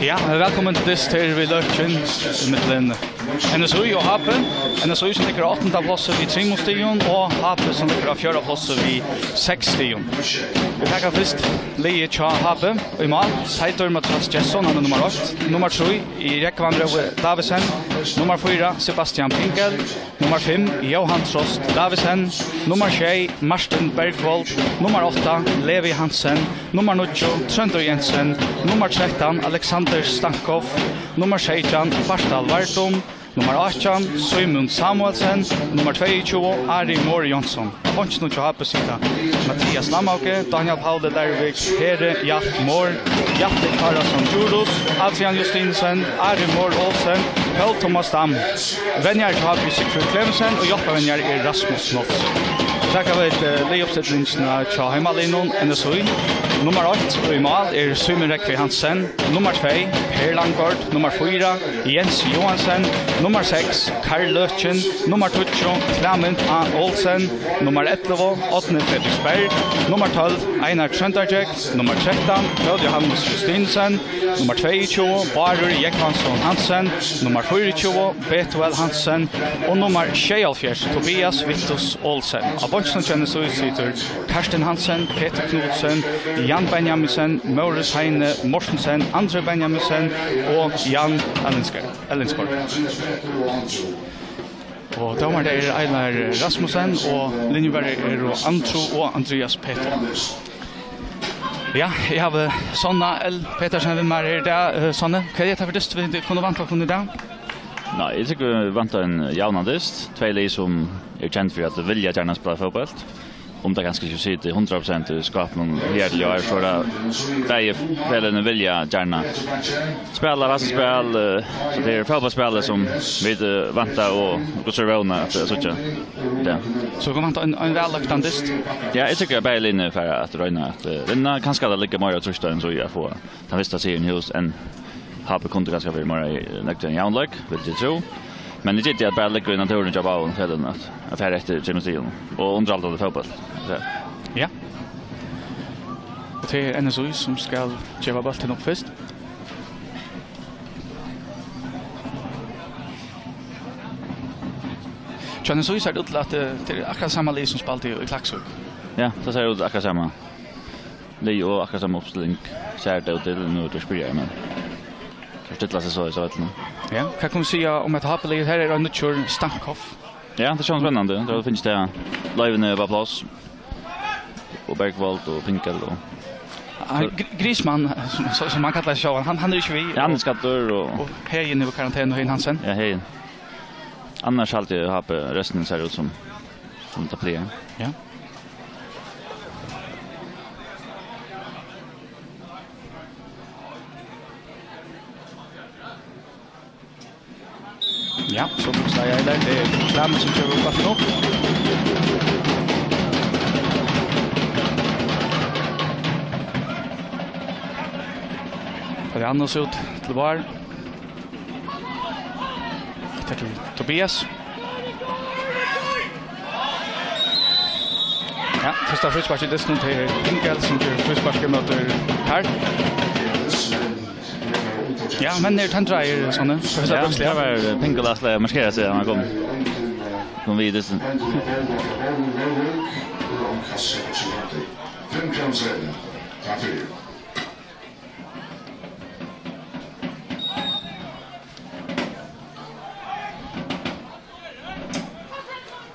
Ja, välkommen till this till vi löchen med NSU och Happe. NSU som ligger 8:e plats vid 3 station och Happe som ligger 4:e plats vid 6 station. Vi tar först Lee Cha Happe i mål. Heitor Matras Jesson han nummer 8. Nummer 3 i Rekvandre Davisen. Nummer 4 Sebastian Pinkel. Nummer 5 Johan Trost Davisen. Nummer 6 Martin Bergvold. Nummer 8 Levi Hansen. Nummer 9 Trønder Jensen. Nummer 13 Alexander Stankov. Nummer 16 Barstal Vartum. Nummer 18 Simon Samuelsen. Nummer 22 Ari Mor Jonsson. Punch nu Happe sita. Mattias Lamauke, Daniel Paule Lervik, Here Jalt Mor, Jatte Karlsson Jurus, Adrian Justinsen, Ari Mor Olsen, Paul Thomas Dam. Venjar Happe Sigfrid Clemsen och Joppa Venjar Rasmus Nofs. Tackar vi lejuppsättningarna till Heimalinon NSU. Nummer 8 i mål Simon Rekvi Hansen. Nummer 2 Per Langgaard. Nummer 4 Jens Johansen. Nummer 6 Karl Lötjen. Nummer 12 Clement A. Olsen. Nummer 11 Åtne Fredriksberg. Nummer 12 Einar Trønderjek. Nummer 13 Claudia Johannes Justinsen. Nummer 22 Barur Jekvansson Hansen. Nummer 24 Betuel Hansen. Och nummer 26 Tobias Vittus Olsen. Abonsen känner så sitter Karsten Hansen, Peter Knudsen, Jan Benjaminsen, Maurice Heine Mortensen, Andre Benjaminsen och Jan Ellenskor. Och domar det Einar Rasmussen och linjevärre Antro och Andreas Peter. Ja, jag har Sanna L. Petersen med mig där. Sanna, vad är det för dyst vi kunde vänta på nu där? Nej, jag tycker vi väntar en javnadist. Två lag som är känt för att vilja gärna spela fotboll. Om det ganska ju sitter 100% i skapen helt jag så där är väl vilja gärna spela vassa spel så det är fotbollsspelare som vi väntar och gå servona att så tjå. Ja. Så kommer man en välaktandist. Ja, jag tycker bara inne för att röna att vinna kanske det ligger mer trösta än så jag får. Den visste sig in hos en Happe kunde ganska vara mer näkten jaunlag, vill jag tro. Men det är att bara lägga i naturen och jobba och fällen att här efter gymnastiken och under allt av fotboll. Ja. Det är NSU som ska ge bollen upp först. NSU ser ut att det är akkurat samma lag som spelade i Klaxvik. Ja, det ser ut akkurat samma. Lag och akkurat samma uppställning. Ser det ut nu att spela men förstått sig så vet ni. Ja, kan man säga om att Happe ligger här är Nutchur Stankov. Ja, det känns spännande. Då finns det live på plats. Och Bergvold och Pinkel och Grisman som man kallar sig han är ju vi. Ja, han ska dör och Hejen i karantän och Hansen. Ja, Hejen. Annars alltid Happe resten ser ut som tar play. Ja. Ja, så säger jag där det är Clement som kör upp nu. Det annars ut till var. Det är Tobias. Ja, första frisparken det snur till Pinkel som kör frisparken mot här. Ja, men det han drar såna. Det var Pinkel att markera sig när han kom vidare.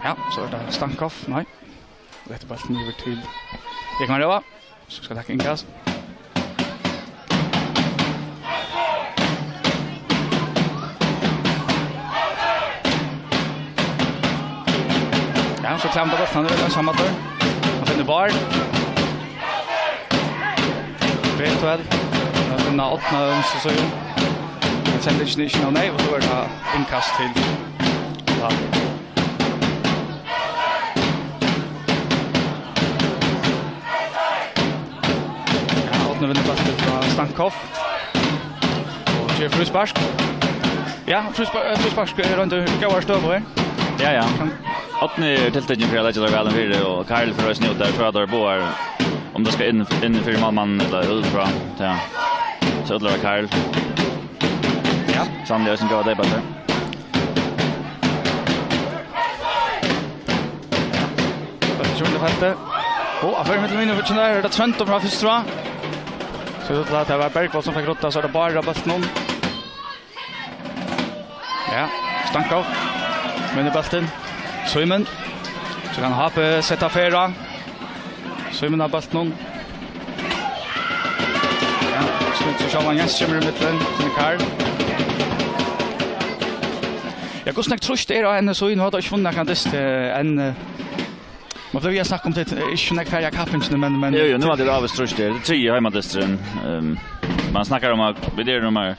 Ja, så är det Stankov. Nej. Rätt bollen över till Ekman Röva. Så ska tacka inkast. Ja, så klämde bort han det samma där. Han finner bar. Vet väl. Den har åttna så ju. Sen det är inte nej, och då är det inkast till. Ja. Nu vinner bollen från Stankov. Och ger frispark. Ja, frispark är runt gåar stöver. Ja. Åtne tilltagning för att lägga väl för och Karl för oss nu där tror jag där boar om det ska in för mamman eller utifrån. Ja. Så det var Karl. Ja. Sannolikt som går det bättre. Det är fältet. Och affär med minne för där det Trent från första. Så det var Bergvall som fick rotta så det bara bollen. Ja, Stankov. Men det bollen. Simon. Så kan Happe sätta färra. Simon har bollen. Ja, så kör man Jens kommer i mitten till Karl. Jag går snart trust är en så in har det funnit kan det en man får ju snacka om det är inte färja kappen men jo nu har det avstrust det 3 hemmadistren man snackar om att det är nummer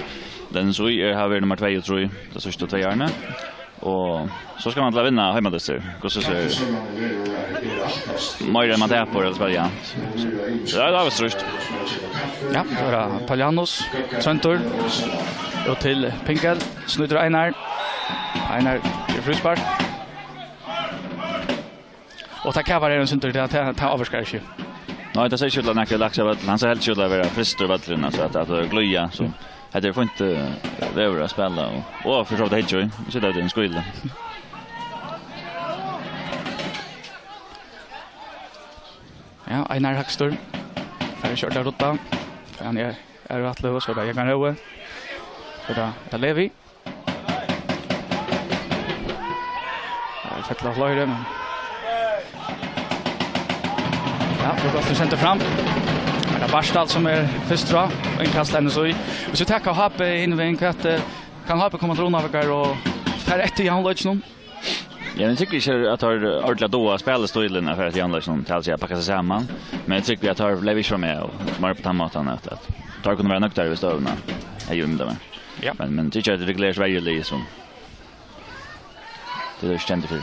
den så har vi nummer 2 och 3 det sista 2 åren och så ska man la vinna hemmadister och så mer än man där på det variant så det är avstrust ja för Paljanos Trentor och till Pinkel snudder Einar i frispark. Och ta kavar en sånt där ta överskär inte. Nej, det säger ju att näka laxa vad han säger helt ju att vara frister vattnen så att glöja så hade det får inte vara spela och för så det heter ju så det är en skull. Ja, Einar Hackstor. Här kör där rotta. Han är rätt lös så där jag kan roa. Så där Levi. Fettla flöjde men ja, det går center fram. Det är Barstad som är först tror jag. Inkast ännu så. Och så tackar Happe in vid en katt. Kan Happe komma till Ronavikar och för ett i handlöjsen. Ja, men tycker inte att har ordentligt då spela stilen för att i handlöjsen till att packa sig samman. Men jag tycker att har Levi från med och smart på tamatan att tar kunna vara nöktare vid stövna. Jag gör det. Ja. Men tycker att det regleras varje som det är känt för.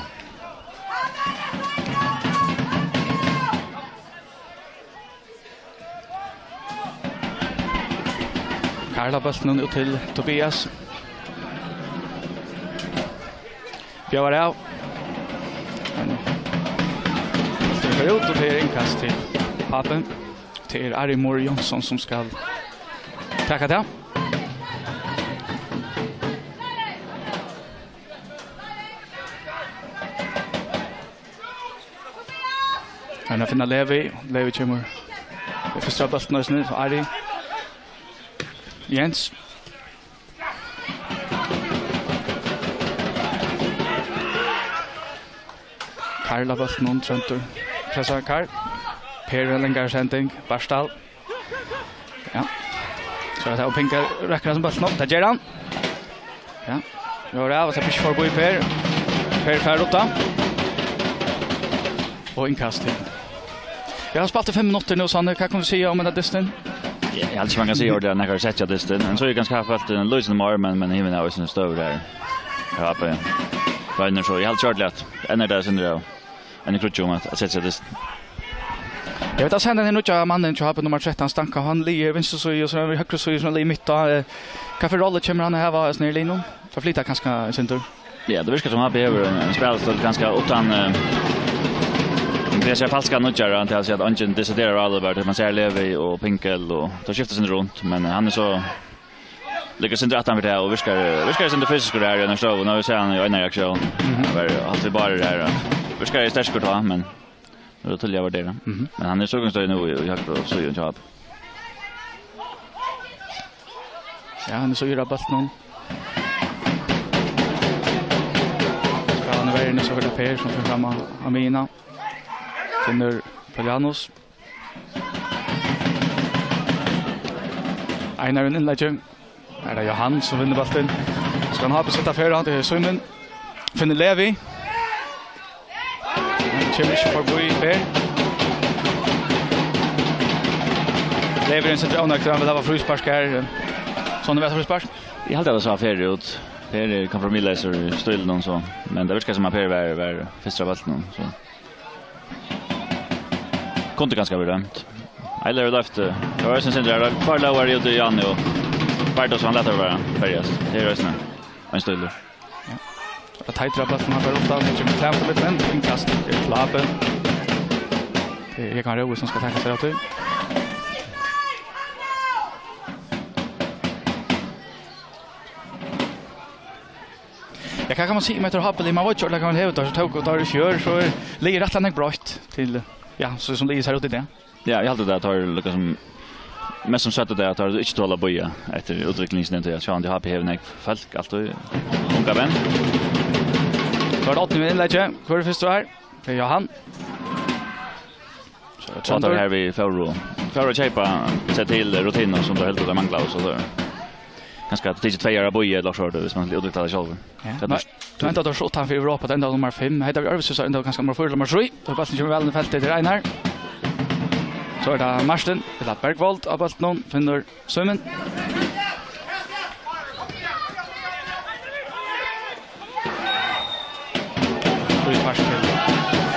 Karla bollen ut till Tobias. Björn av. Det är ut och det är inkast till Pappen. Till Arimor Jonsson som ska tacka det. Han har finna Levi kommer. Det första bollen nu så Ari. Jens. Karla bollen Trentor. Pressar Karl. Per Lengar sändning. Barstal. Ja. Så att Pinka räcker som bollen upp. Där ger han. Ja. Gör det av så fisk förbi Per. Per Färrota. Och inkast till. Jag har spelat 5 minuter nu så vad kan du säga om den distan? Jag hade man kan se ordet när jag sett jag distan. Men så är det ganska fast en lösen mer men hiven är ju stor där. Ja på. Vad så jag har kört lätt. En där sen då. En krutch om att sätta distan. Jag vet att sen den nya mannen som har på nummer 13 Stanka han ligger vänster så ju så vi högre så ju så i mitten. Kan för roller kommer han här var snär linon. För flytta kanske center. Ja, det verkar som han behöver en spelstil ganska utan det är falska nutjare till att Anchen deciderar alla man ser Levi och Pinkel och tar skiftar sin runt men han är så lyckas inte att han vet och viskar sin fysiska där i nästa och nu ser han ju en reaktion. Allt vi bara där. Viskar är starkt då men då till jag var det. Men han är så ganska nu och jag så ju jobb. Ja, han är så gör bast någon. Ska han vara inne så för Per som får fram Amina. Finner Paljanos. Einar en inlägg. Är det Johan som vinner bollen. Ska han ha på sätta förra till Simon. Finner Levi. Chimish förbi Per. Levi en central när han vill ha frispark här. Sån vet frispark. Jag hade det så affär ut. Per kompromisslöser still någon så. Men det verkar som att Per var första bollen så. Kunde ganska bedömt. Jag lärde efter. Jag var sen där kvar lower ute i Janne och Bartos han lättare vara färjas. Det är rösten. En stund. Ja. Att tajtra platsen har varit ofta så kommer fram på mitten inkast till Laben. Det kan Roe som ska tänka sig åt. Jag kan man se med att Happel man var ju kan hävda så tog och tar kör så ligger rätt länge brott till så som det är så här ute det. Ja, jag hade det att har liksom mest som sagt det att har inte tåla boja efter utvecklingen till att Sean de Happy Haven folk allt och unga vän. Så det 80 minuter läge. Kvar först här. Det är Johan. Så tar här vi Foro. Foro chepa se till rutiner som då helt det manglar och så där. Ganska att det 2 år boja eller så där så man utvecklar det själv. Det inte då skott han för Europa den nummer 5. Heter vi Arvis så ändå ganska nummer 4 nummer 3. Då bara kommer väl i fältet till Einar. Så är det Marsten, det är Bergvold av allt någon finner Sömmen.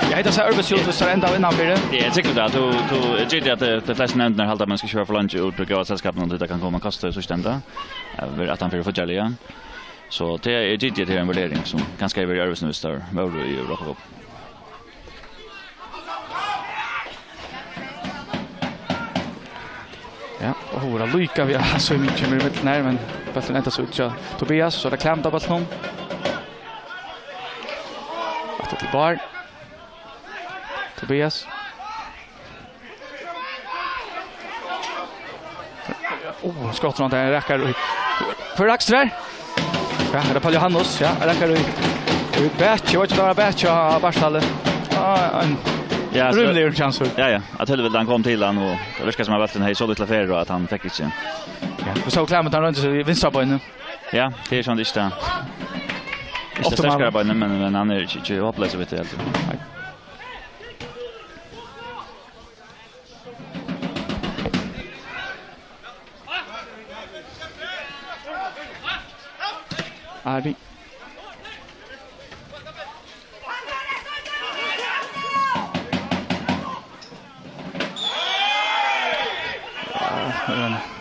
Jag heter så Arbetsjultus så ända innan för det. Ja, jag tycker att du tycker att det flesta nämnder halta man ska köra för lunch och gå till sällskapen och det kan komma kasta så stända. Att han för förjälliga. Så det är det en värdering som ganska över Arbetsnustar var i Europa. Ja, och hur lycka vi har så mycket med mitt när men bollen inte så ut Tobias så det klämde av bollen. Att till bar. Tobias. Skottarna där räcker för extra. Ja, det är Paul Johannes, ja, räcker vi bättre, vad det var bättre av Barshalle. Ja, rumlig chans. Ja, att helvete han kom till han och det verkar som att vatten hej så lite affär och att han fick inte. Ja, vi såg Clement han runt i vänstra benen. Ja, det är sånt inte. Inte starkare benen men han är inte hopplös vet jag. Ari.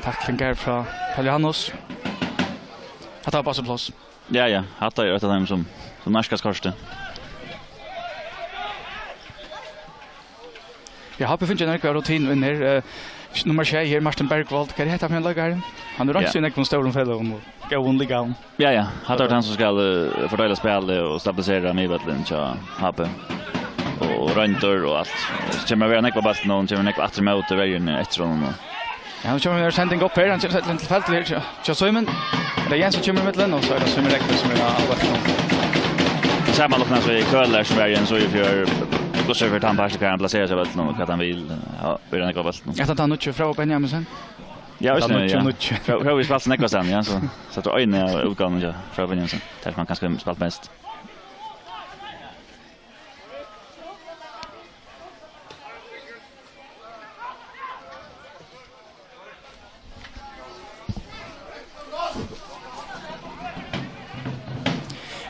Tacklingar från Paul Johannes. Att ha pass plats. Ja, hatta är ett av dem som närskas korste. Jag har befunnit en rutin vinner nummer 6 här Martin Bergvold. Kan det heta för en han är också en stor fellow och gå onliga. Ja, hatta han som ska fördela spelet och stabilisera midbacken så Happe. Och röntor och allt. Så kommer vi näkva bast någon kommer näkva efter mot vägen efter honom. Ja, nu kommer vi sändning upp här. Han sätter till fältet här. Så Simon. Det är Jens som kommer mittlen och så är det som räcker som är av. Samma lockna så i Köller som är Jens så för då så för han bara kan placera sig väl något att han vill ja, vill näkva bast. Jag tar han nu från Benjamin sen. Ja, just det. Från vi spelar näkva sen ja så tror jag utgången ja från Benjamin. Där man kanske spela mest.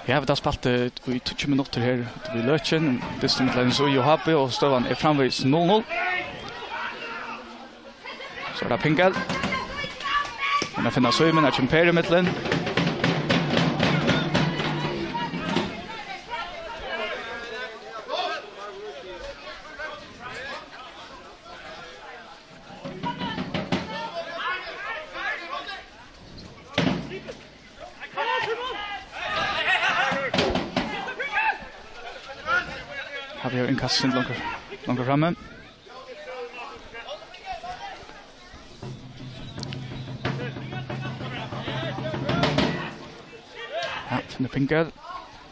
Ja, vi har spalt i 20 minutter her til Løtjen. Distan så jo Happy og støvan er framvis 0-0. Så er det Pinkel. Han har finnet Søymen, er kjemper i midtelen. Har vi inkast sin långt framme. Ja, finner Pinkel.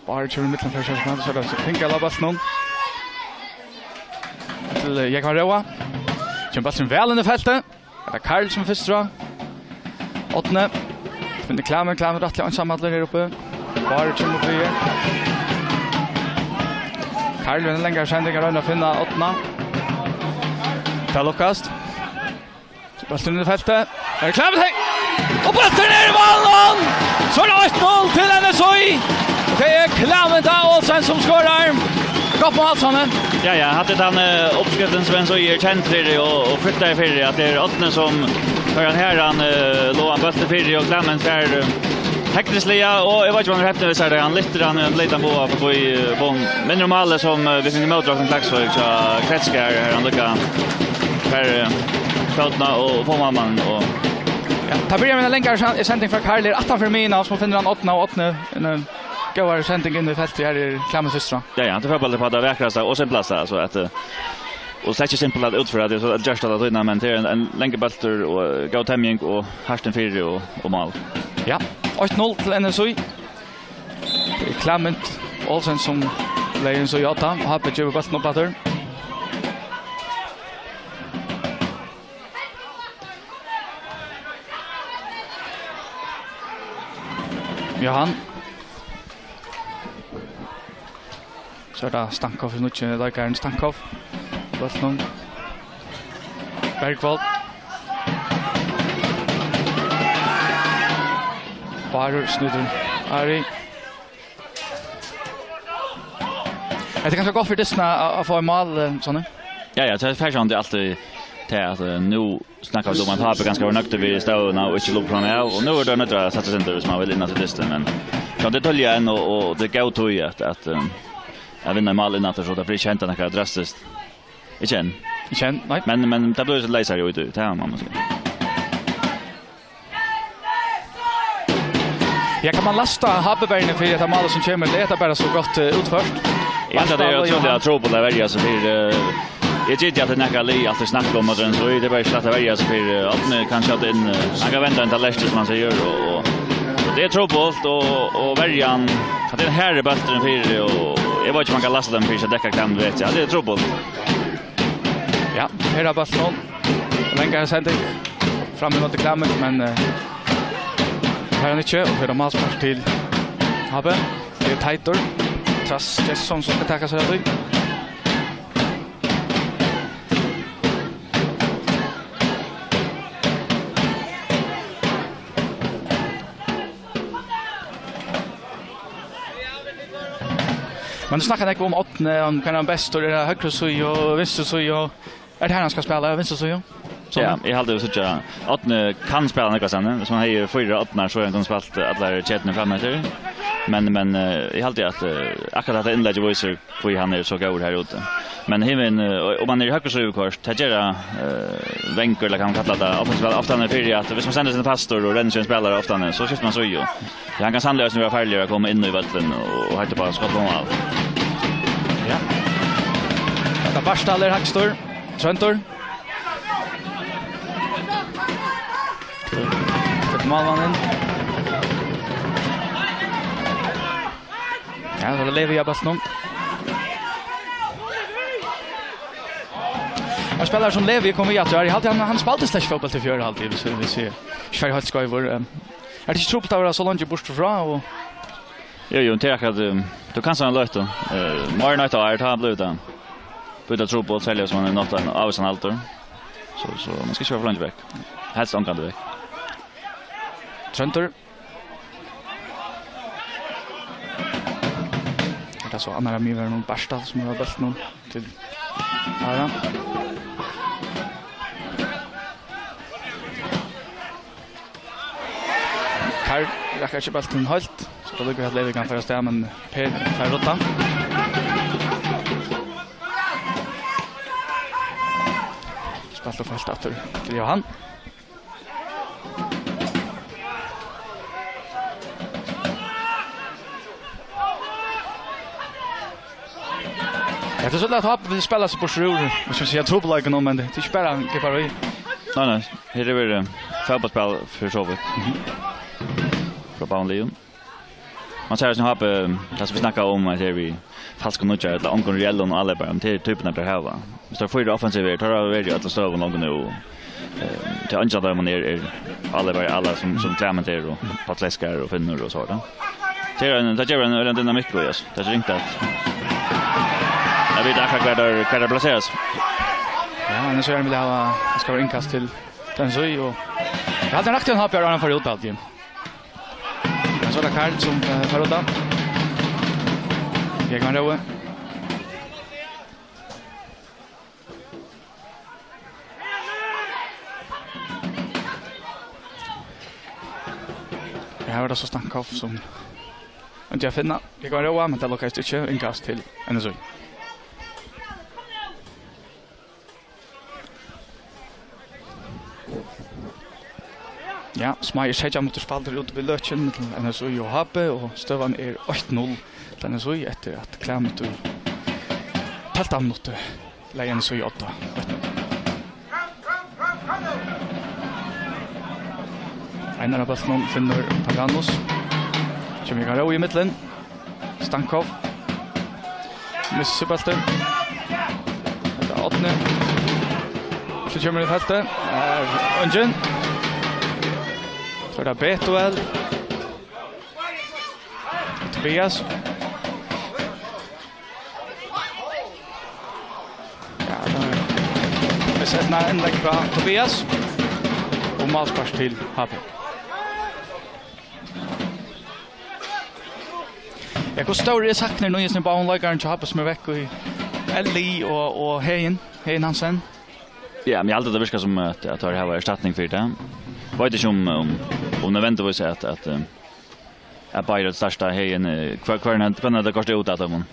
Bare kjører i midten for kjørsmål, så er det Pinkel av bassen. Til Jekvann Røa. Kjører bassen vel inn i feltet. Det er Karl som først drar. 8. Finner Klammer rettelig ansamhandler her oppe. Bare kjører mot Røa. Karl är en längre sändning att finna 8. Det lukkast. Bollen i fältet. Är klar med och bollen ner i målen. Så är det 8-0 till NSOI. Det är Clement Olsen som skorar. Gott på allt sånt. Ja, hade han uppskriften som så är känt för det och flyttar för det att det är 8 som för han här han låg han bollen för det och Clement där teknisliga och jag vet inte vad han heter så där han lite han lite på men normalt som vi fick motdrag en klax för så kretskar här han lucka för fötterna och på mamman och ja ta börjar med en länkare sändning från Karl är för mina som finner han 8 en går sändning in i fältet här i Klammen systra. Ja, det får bara på det verkraste och sen plats så att och så är det simpelt att utföra det så att just att det men det är en länge bulter och gå tämjing och harsten 4 och mål. Ja, 8-0 till NSU. Klamment Olsen som lejen så jata och har på bulten upp där. Johan. Så är det Stankov nu inte Lajkaren Stankov. Bulten. Bergvald. Barer snudden. Ari. Jag tycker ganska gott för dessna att få en mål såna. Ja, det är färdigt alltid till att nu snackar vi om att ha ganska nöjt vid stålarna och inte låta fram och nu är det nödvändigt att sätta sig inte som man vill innan till distan men kan det tolja en och det går tog ju att jag vinner mål innan så det blir känt att det drastiskt. Igen. Nej. Men det blir så läsar ju ut det här man måste. Ja, kan man lasta Habbebergen för att målet som kommer det är bara så gott utfört. Ja, det är ju jag tror på det välja så för jag tycker att det näka li att det snackar om och så är det bara att välja så för att man kanske att en man kan vänta en läst som man säger och det är trubbelt och väljan att den här är bättre än för och jag vet inte man kan lasta den för att täcka kan vet jag det är trubbelt. Ja, här är bara noll. Längre sändning fram emot Klammen men här är inte och för målspark till Habbe. Det är tajtor. Trass Jesson som ska tacka sig där. Men du snackar inte om 8 om kan han bäst och det är högre så och vänster så och är det här han ska spela vänster så ja. Ja, jag hade så att 8 kan spela något sen som har ju 4-8 så han kan spela alla chatna framåt men jag hade att akkurat att inlägg voice för han är så god här ute. Men himmen om man är högre så kort tagera vänker eller kan man kalla det ofta när för att hvis man sänder sin pastor och den spelare ofta så skiftar man så ju. Han kan sannolikt nu vara färdig att komma in i vatten och hitta på skott på mål. Ja. Det Barstaller Hackstor. Trentor. Målmannen. Ja, så lever jag bara snart. Jag spelar som Levi kommer jag att göra. Han spelade slash fotboll till fjärde halvtid så vi ser. Schweiz har ska vara. Är det inte truppet att vara så långt bort från och Jo, det är att du kan såna löta. More night är ta blue down. Putta truppet sälja som en något en av sån alter. Så man ska köra flank back. Helst on kan det. Trentor. Det är så andra mig var någon Barstad som har bäst någon till Ara. Karl räcker inte bollen helt så det går att Levi kan föra stäm men Per tar rotta. Spelar fast åter till Johan. Det är så lätt att vi spelar sig på sjur. Vi ska säga trubbelagen om men det är inte bara en kepari. Nej, här är det fotbollsspel för så vitt. Från Baunleon. Man säger att har det vi snackar om att det är vi falska nutjar eller ongon reell och alla bara till typen av det här va. Vi står för offensiv tar av väldigt att stå och någon nu. Till andra där man är alla som klämmer och patläskar och finner och så där. Det är en dynamik på oss. Det är inte att jag vet akkurat kvar där placeras. Ja, men så är det ha ska vara inkast till den så och jag hade rakt en hopp jag för ut allt igen. Så där Karl som för ut. Jag kan råa. Jag har var det så Stankov som inte jag finna. Jag går roa men det lukkar inte inkast till NSU. Ja, Smajer Seja mot spalter ut vid Lötjen till NSU och Happe och stövan 8-0 till NSU efter att Klämt och Peltam mot lägen NSU 8. Einar av Böttlund finner Paganos. Kjemikar i mittlen. Stankov. Misser Böttlund. Det är 8. Så kommer det fältet. Ungen. Så det är Betuel. Tobias. Ja, vi sätter en inlägg från Tobias. Och malspars till Happe. Jag går större saknar nu just nu baunläggaren till Happe som är veck i Ellie och Hejen Hansen. Ja, men alltid det virkar som att det här var ersättning för det. Jag vet inte om det väntar vi sig att bara det största Hejen kvar det kostar ut att de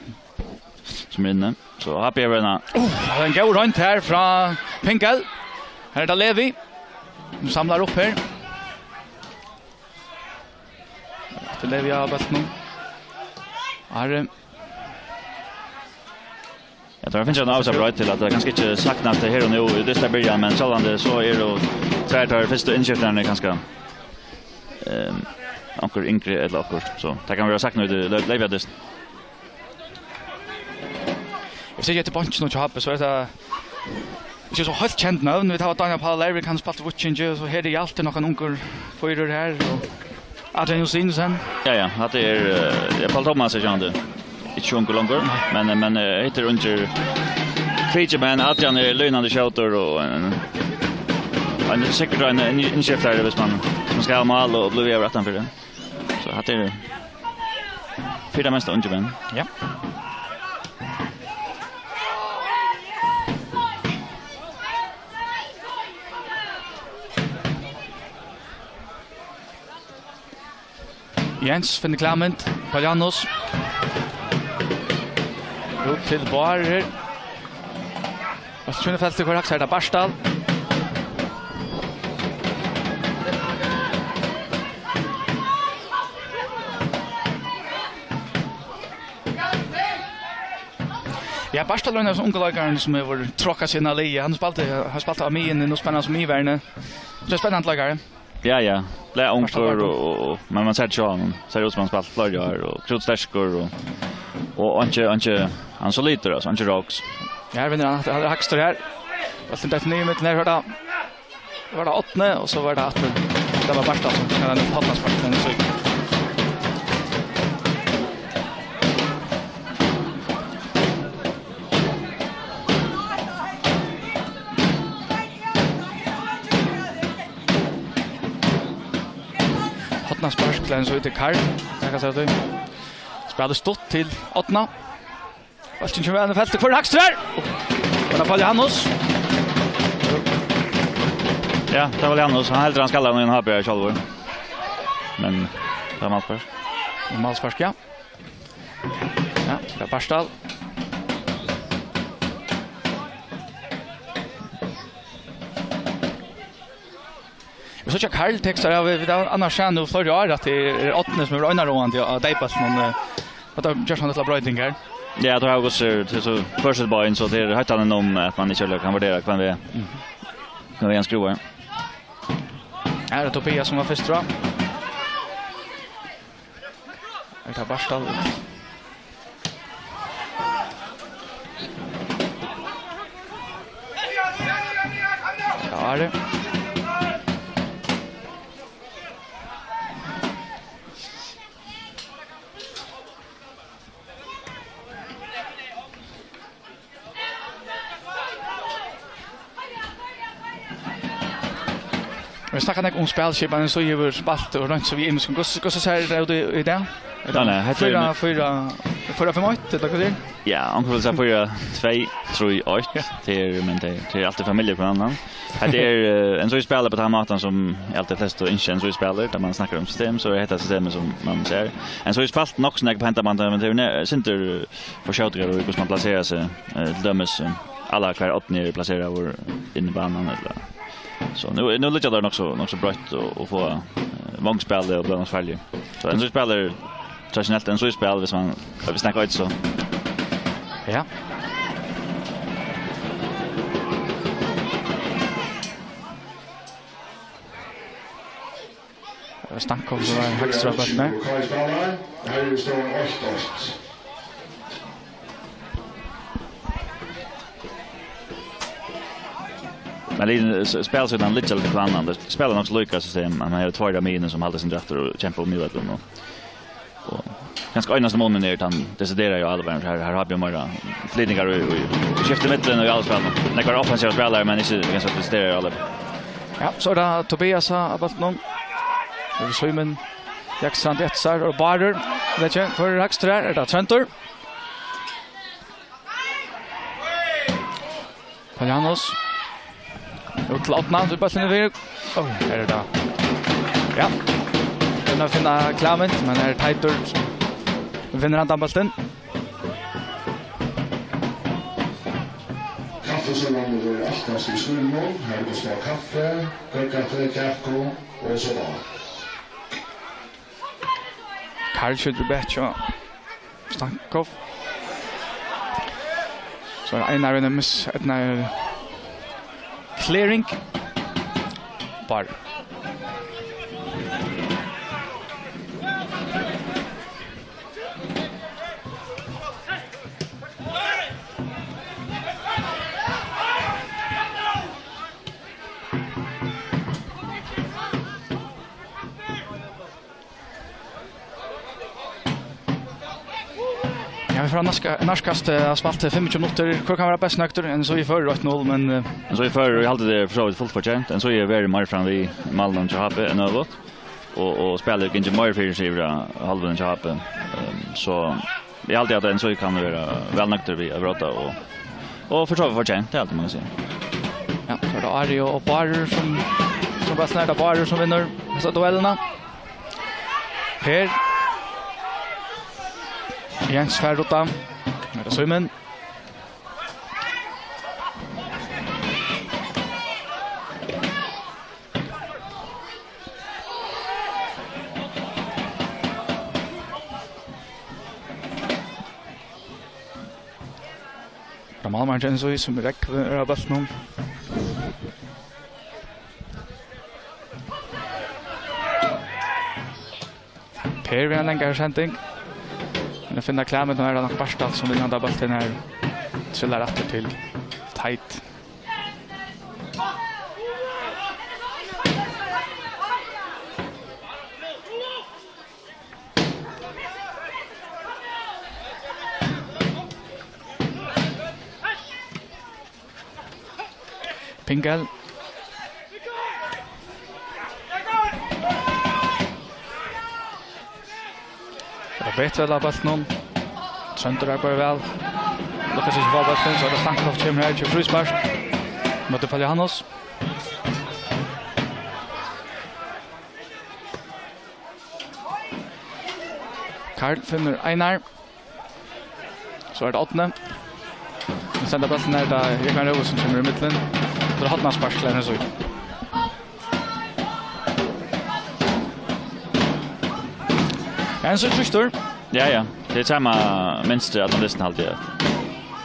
som är inne. Så Happe är väl en god runt här från Pinkel. Här är det Levi. De samlar upp här. Det Levi har bäst nu. Här jag tror det finns en avsabbröd till att det kanske inte saknas det här och nu i det början, men sådant så är det tvärtar första inköparen är ganska onkel Ingrid eller onkel så det kan vara sagt nu det lever det. Jag ser att det bunch nog Happe så är det är så helt känt namn vi tar Daniel Paul Larry kan spela Watching så här det är alltid någon onkel för här och Adrian Sinsen. Ja, det är Paul Thomas är det. Inte onkel longer, men heter under Creature Man Adrian är lönande shouter och en säkert en inköpare hvis man ska ha mål och bli över för det. Så att det är fyra mest under men. Ja. Jens finner Clement, Paljanos. Upp till Barer. Och så fältet till Korax här där Barstal. Ja, Barstal är en ungelagaren som har tråkat sina li. Han har spalt av mig in och spännande som i världen. Det är spännande lagare. Ja. Lä onkel och men man ser ju han ser ut som han spelar flöjar och krutstärskor och anche han så lite då så anche rocks. Ja, vinner han hade hackster här. Fast det är nytt när hörda. Det var det 8 och så var det att det var Barstal som kan den hotlas på den så. Sparsklen så ute Karl. Jag kan säga det. Spelar stått till 8. Fast inte väl fältet för Hackström. Och där faller Hannos. Ja, det var Hannos. Han helt skallar när han har börjat själv. Men det är Malspark. Malspark ja. Ja, det är Barstal. Så jag Karl textar av vid annars sen och förra året att det är 8 som är röjnaråande av Dejpas men att det görs han ett bra ting här. Ja, jag tror jag också till så första boyn så det är högt han om att man inte kan värdera kan vi en skruva. Ja, det är Tobias som var först tror jag. Det tar Barstal. Ja, det vi snackar inte om spelskipan så gör vi spalt och runt så vi är så säger det i det. Nej, fyra Förra 5-8, det kan Ja, onkel vill säga förra 2-3-8 till men det är alltid familjer på annan. Det är en så spelare på den maten som alltid flest och inte en så spelare där man snackar om system så heter systemet som man ser. En så spalt nog snägg på man men det är inte för skjuter och hur man placerar sig dömes alla kvar 8 ner placera vår in i banan eller så nu lite där också brött och få mångspel och bland fälge. Så en så spelare traditionellt en så spelare hvis man vi snackar ut så. Ja. Stankov så var högst rabatt med. Här står 8. Men det spelar så lite till annan. Det spelar också lika system. Man har två raminer som håller sin rätter och kämpar om middelen och ganska enaste månaden ner utan deciderar ju alla här har vi mera flytningar och skiftar mitten och i alla fall. Det går offensiva spelare men inte ganska deciderar alla. Ja, så där Tobias har valt någon. Det är Simon Jackson Etsar och Barer. Det är för högstra är det Trentor. Palianos. Och Klotna så bollen är är det då. Ja. Den finna Clement men är tighter. Vinner han bollen. Kaffesalongen är 8 sekunder. Här det står kaffe, kakao och så där. Karl Schüttelbecher. Stankov. Så är en av miss en clearing. Bar. Ja, vi får narskast asfalt 25 minuter. Hur kan vara bäst nökter än så i förr 8-0 men en så i förr jag hade det försökt fullt förtjänt. En så är very mer fram vi Malmö så har en övat och spelar inte mer för sig halvan så har så vi alltid att en så kan vara väl nökter vi överata och försöka förtjänt det alltid man säger. Ja, så då är det och Barer som bara snärda Barer som vinner så duellerna. Här Jens Färrota. Det är Simon. Malmö Jensui som räcker rabatt nu. Per vill längre sändning. Men jag finner Clement och är nog Barstad som vill handa bollen här. Trillar efter till tight. Pingel. Vet väl att någon Center är bara väl. Lucas sig var bara så det Stankov kommer här till frispark. Mot Palianos. Karl finner Einar. Så är det 8. Vi sänder bollen där jag kan röra som kommer i mitten. Då har man sparklar så. En så förstår. Ja. Det är samma mönster att nästan alltid.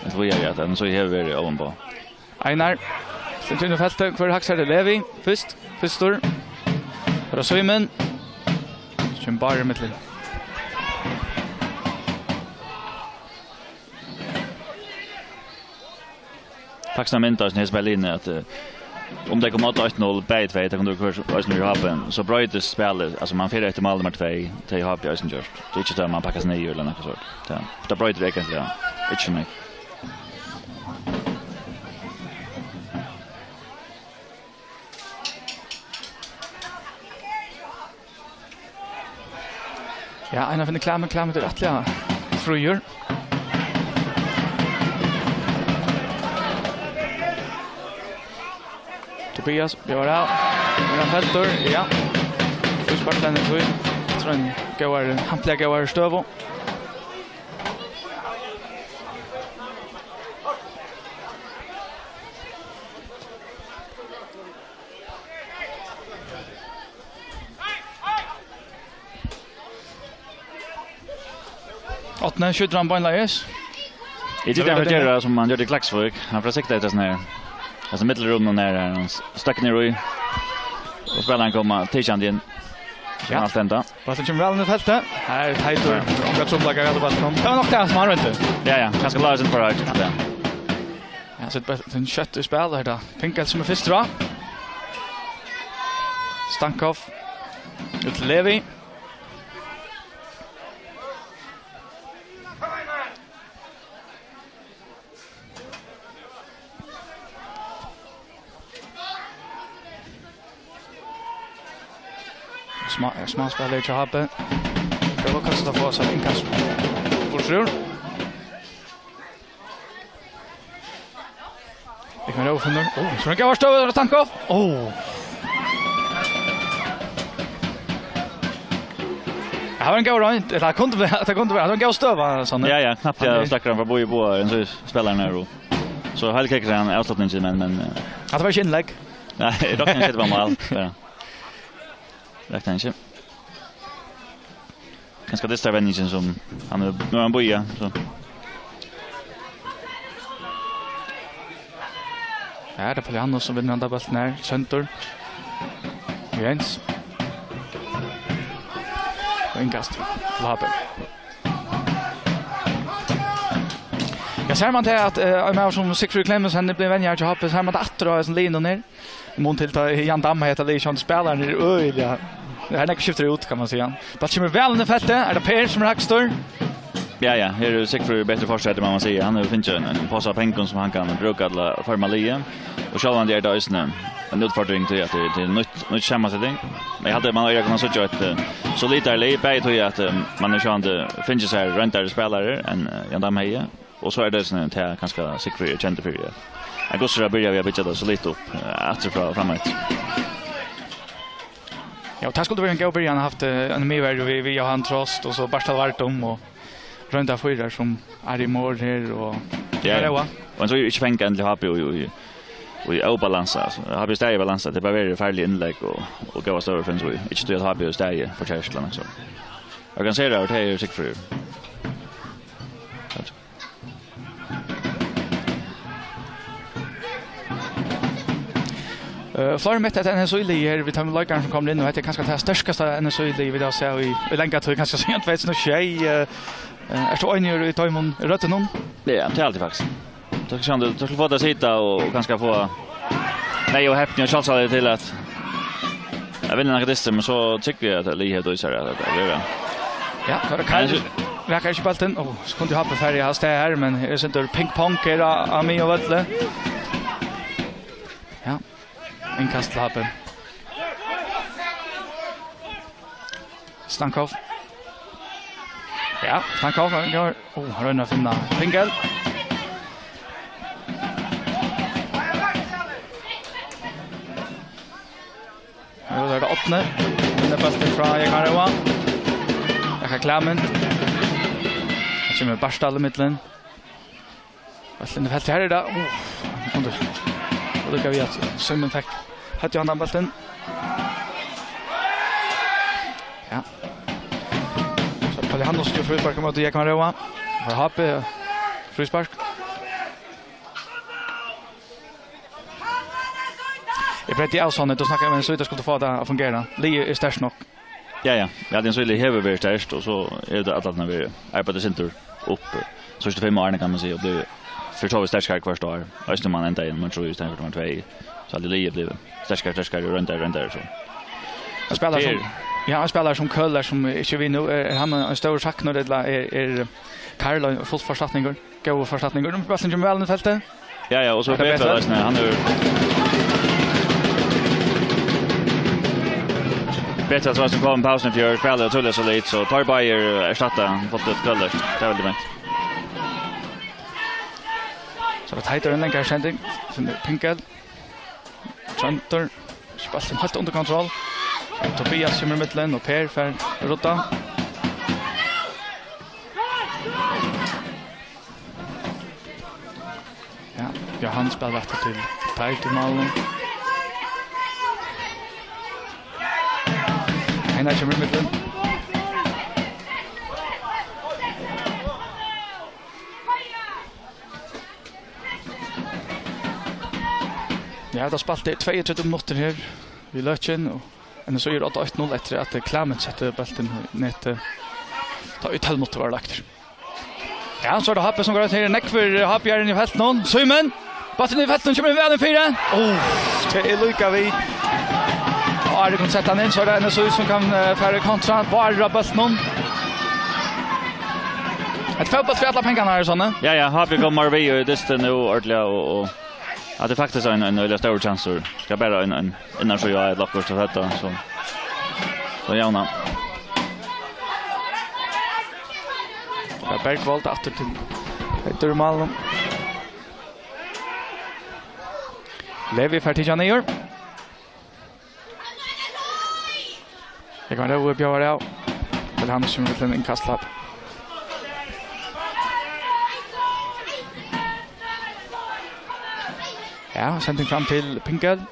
Det var ju att den så här är ovanpå. Einar. Sen in i fältet för Haxar Levi. Förstår. För Simon. Som bara i mitten. Tacksamment att ni spelar in att om det kommer att 8-0 bättre vet jag kan du köra nu happen så bröt spelet alltså man får efter mål nummer 2 till har jag sen just det är inte så man packar ner eller något sånt det bröt det egentligen inte mig ja en av de klammer det rättliga Frujur. Tobias bjør av. Feltor, ja. Frisparklen er tog. Jeg tror han går hampelig går støv. Åttende skjuter han på en leis. Inte det göra som man gör i Klaxvik. Han får sikta ut sån här. Alltså mittelrummen ner här. Han stack ner i. Och spelaren kommer tillkänd igen. Ja. Allt ända. Fast det kommer väl i fältet. Här är Teitur. Om jag tror lägga det bara. Det var nog det som han väntar. Ja. Ganska lågt för att. Ja, så det en sjätte spelare där. Pinkel som är först dra. Stankov. Ut Levi. Smart spelare till Happe. Det var kastat för oss att inkast. Varsågod. Jag kan över nu. Så den går stå över Tankov. Ja, den går runt. Det kunde vara. Den går stöva sån. Ja, knappt jag stackar för boy på en så spelar när då. Så helt kickar han avslutningen men det var inte inlägg. Nej, då kan jag inte vara mål. Ja. Det kan inte. Ganska distra vändningen som han nu han boja så. Ja, det är Poliano som vinner den där bollen här. Center. Jens. Och inkast. Laber. Jag ser man till att jag som Sigfrid Clemens han blir vänjer till Happe. Så här man att dra en linje ner. Mont till Jan Damme heter det som spelar ner. Ja. Det här skiftar ut kan man säga. Bara kommer väl i fältet. Är det Per som är högstor? Ja, här är Sigfrid bättre fortsätter man säger. Han finns en påse pengar som han kan bruka alla formalia. Och själva det är då isne en utfordring till att det nytt schemasättning. Men jag hade man har kunnat söka ett så lite lite bättre till att man är sjönde finns så här rentare spelare än Jan Damme. Och så är det sån här ganska Sigfrid kände för det. Jag går så där börjar vi bitcha så lite upp efter framåt. Ja, tack skulle vi en gå början haft en mer vi har han trost och så Barstal Vartom och runda fyra som är i mål här och ja. Och så inte fänka ändå har vi obalans alltså. Har vi steg balans det är väldigt farligt inlägg och gå större för vi inte det har vi steg för känslan så. Jag kan säga det att det är Sigfrid. Flora mitt att NSOILI här vi tar med lagarna som kommer in och det är kanske det största NSOILI vi då ser i länka till kanske sent vet nu tjej är så en i Toimon rötten om. Ja, det är alltid faktiskt. Då kan du få det sitta och kanske få nej och häpna och chansa till att jag vet inte det men så tycker jag att Lee då så här att det är ja, det kan jag kanske bollen och så kunde jag hoppa färdig här här men det är sånt där ping-pong är av mig och vattle. Ja. Inkast Lappen. Stankov. Ja, Stankov går. Rönna finna Pinkel. Nu är det åttende. Den är bästa från Jakarova. Jag har klämmen. Jag kommer Barstal i mitten. Barstal i fältet här idag. Och då kan vi att Simon fick hade han bollen. Ja. Så på det han måste ju frisparka mot Jakarova. För Happe frispark. Jag vet inte alls han då snackar men så det skulle få det att fungera. Lee är stark nog. Ja. Jag hade en så lite heavy stark och så är det att när vi är på det center upp så 25 år kan man säga och det för så starkare kvar står. Alltså man inte in man tror ju stämmer man 2 så hade Lee blivit starkare runt där så. Jag spelar som jag spelar som Köller som inte vi nu han en stor saknad är Karl full försättningar. Gå försättningar. De passar ju väl i fältet. Ja och så bättre han är bättre så som kom pausen för spelare och tulla så lite så tar Bayer ersätta fått ett goal. Det är väldigt bra. Så det heter en längre sändning från Pinkel. Trunter spelar helt under kontroll. Tobias kommer i mitten och Per för Rotta. Ja, Johan spelar efter till tight i målen. Einar kommer i mitten. Ja, det spalt det 32 minuter här vid Lötjen och en så gör 8-0 efter att Clement sätter bulten ned ta ut halvmått var lagt. Ja, så det Happe som går ut här Neckför Happjärn i fält någon. Simon. Batten i fälten kommer väl en fyra. Det är Luka vi. Ja, det kan sätta den in så det är så som kan färre kontra bara bulten någon. Ett fotboll för alla pengarna här såna. Ja, Happe kommer vi och det nu ordentligt och ja, det är faktiskt en väldigt stor chans så ska bara en innan så jag är lockor så detta så Jana. Bergvold efter till heter Malm. Levi för Tijan Neor. Jag kan då björa ut. Till han som vill en kastlap. Ja, sändning fram till Pinkel.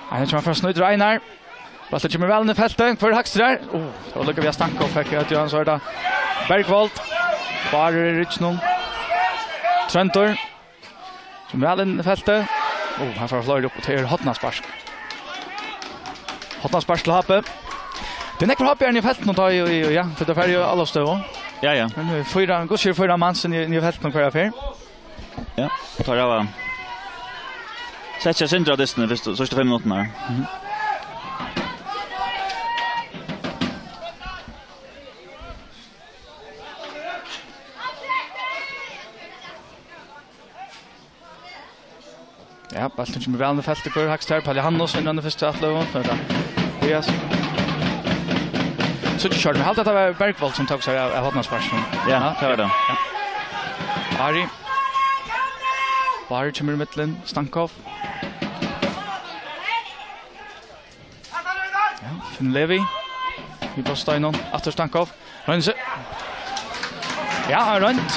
Han kommer först nu Einar. Bollen kommer väl in i fältet för Hackström. Då lyckas vi stanka och fick att Johan så där. Bergvold. Bara Richnon. Trunter. Kommer väl in i fältet. Han får flyga upp till Hotnaspark. Hotnaspark till Happe. Det är näck för Happe i fältet och ja, för det är ju alla stå. Ja. Men fyra mansen i fältet kvar affär. Ja, tar jag sätter jag syndra distan först så 5 minuter där. Ja, bollen kommer väl in i fältet för Hackström. Palle Hannos vinner den första attlån för det. Yes. Så det körde med allt detta Bergvold som tog sig av Hotnasparken. Ja, det var det. Ari. Barry kommer i mitten, Stankov. Ja, Finn Levi. Vi postar in någon, Atter Stankov. Rönse. Ja, rönt.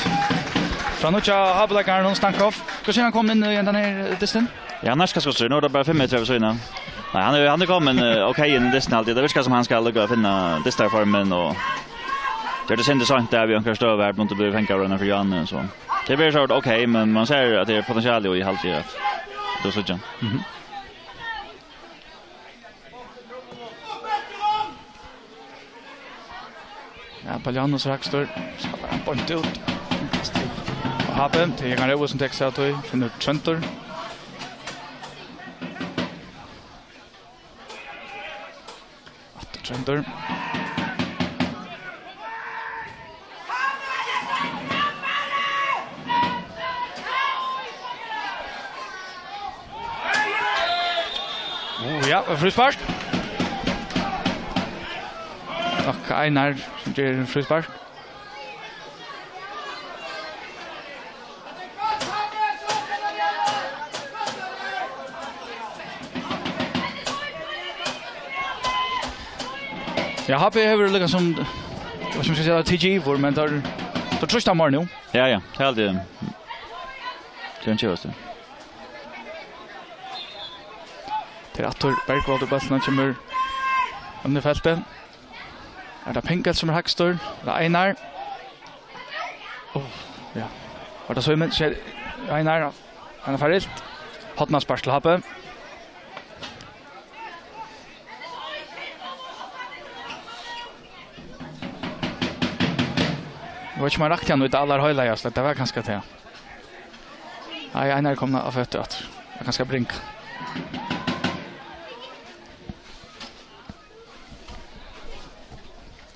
Från Ucha Habelagar någon Stankov. Hur ser han kom in i den här distan? Ja, när ska skjuta. Nu är det bara 5 meter över så innan. Nej, han är kommen okej in i distan alltid. Det verkar som han ska lugga finna distarformen och det är intressant där vi har kanske över mot att bli tänka runna för Janne och så. Det blir så okej, men man ser att det är potential i halvtid att då så igen. Ja, Paljanos Rakstor ska bara point ut. Och Happe, det är en röv som täcks att vi finner Trunter. Trunter. Ja, frispark. Och Einar som ger en frispark. Jag har behöver som vad ska jag säga TG för men då trustar man nu. Ja, det är alltid kan ju vara. Det är Arthur Bergvold och Bassna kommer under fältet. Är det Pinkel som är Hackström? Det är Einar. Ja. Och det så men Einar han är färdigt. Hotnaspark till Happe. Det var inte man rakt igen ut alla höjlägast. Det var ganska till. Nej, Einar kom av fötter att jag ganska brinka.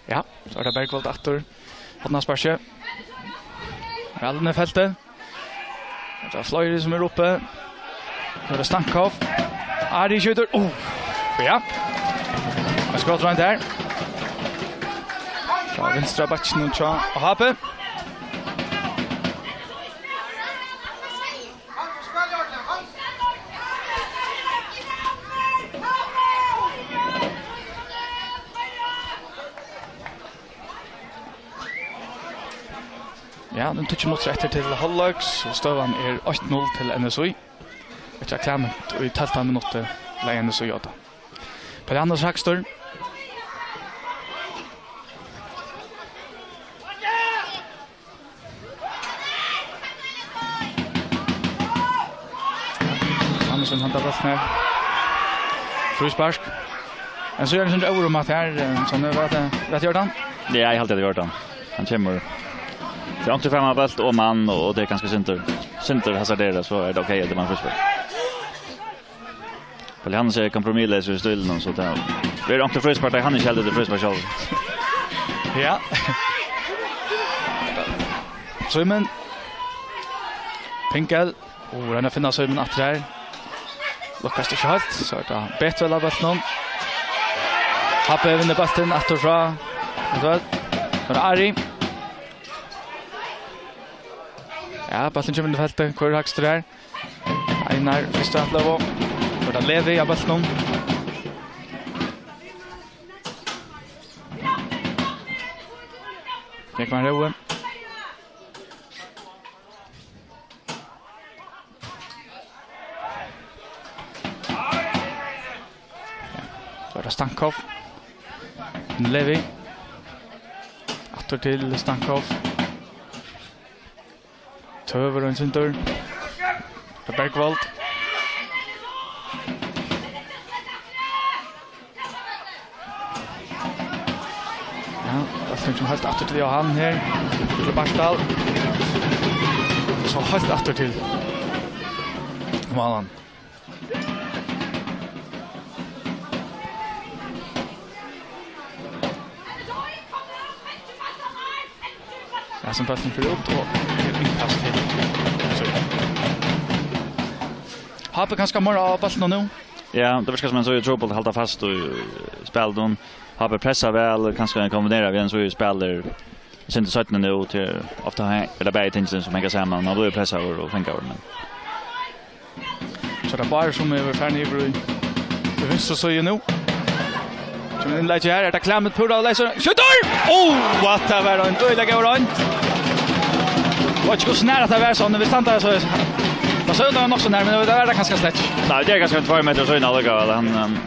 Ja, så är det Bergvold Arthur. Hotnaspark. Väl i fältet. Det är Flöjri som är uppe. Så är det Stankov. Ari skjuter. Ja. Jag ska dra in där. Ja, vänstra backen och tja och Hape. Ja, den touch mot efter till Hollux och stövan är 8-0 till NSI. Jag tror klämt och i 12 minuter lägger NSI åt. På det andra sakstor. Andersen hantar bollen här. Fruspark. En så gör en sån övermat här som nu vet Jordan. Det är helt det Jordan. Han kommer. Det är inte fram av bult och man och det är ganska center hasardera så är det okej att man fruspark. För han ser kompromisslös i stilen så där. Det är inte fruspark där han är helt det fruspark själv. Ja. Simon. Pinkel och den finner Simon att där. Lukas det shot så det bättre la bollen. Happe vinner bollen återfra. Då för Ari. Ja, bollen kommer in i fältet. Kvar högst där. Einar första atlevo. För det Levi av bollen. Gick man roen. Så är Stankov. Levi. Åter till Stankov. Töver och en center. För Bergvald. Ja, det finns som helt åter till Johan här. Till Barsdal. Så helt åter till Malan. Ja, som passen för upp och inkast till. Hape ganska mer av bollen nu. Ja, det verkar som en så trubbel att hålla fast och spela. Hape pressar väl, kanske kombinera vi en så spelar. Sen så sätter nu till ofta eller bättre tension som hänger samman. Man blir pressar och tänka men. Så det bara som är färdig i det visst så ju nu. Som en läge här, det klämmet på då läser. Skjuter! What det var en öliga orange. Vad ska snära det var så när vi stannar så. Vad så då nog så när men det var ganska slätt. Nej, det är ganska 2 meter så innan alla han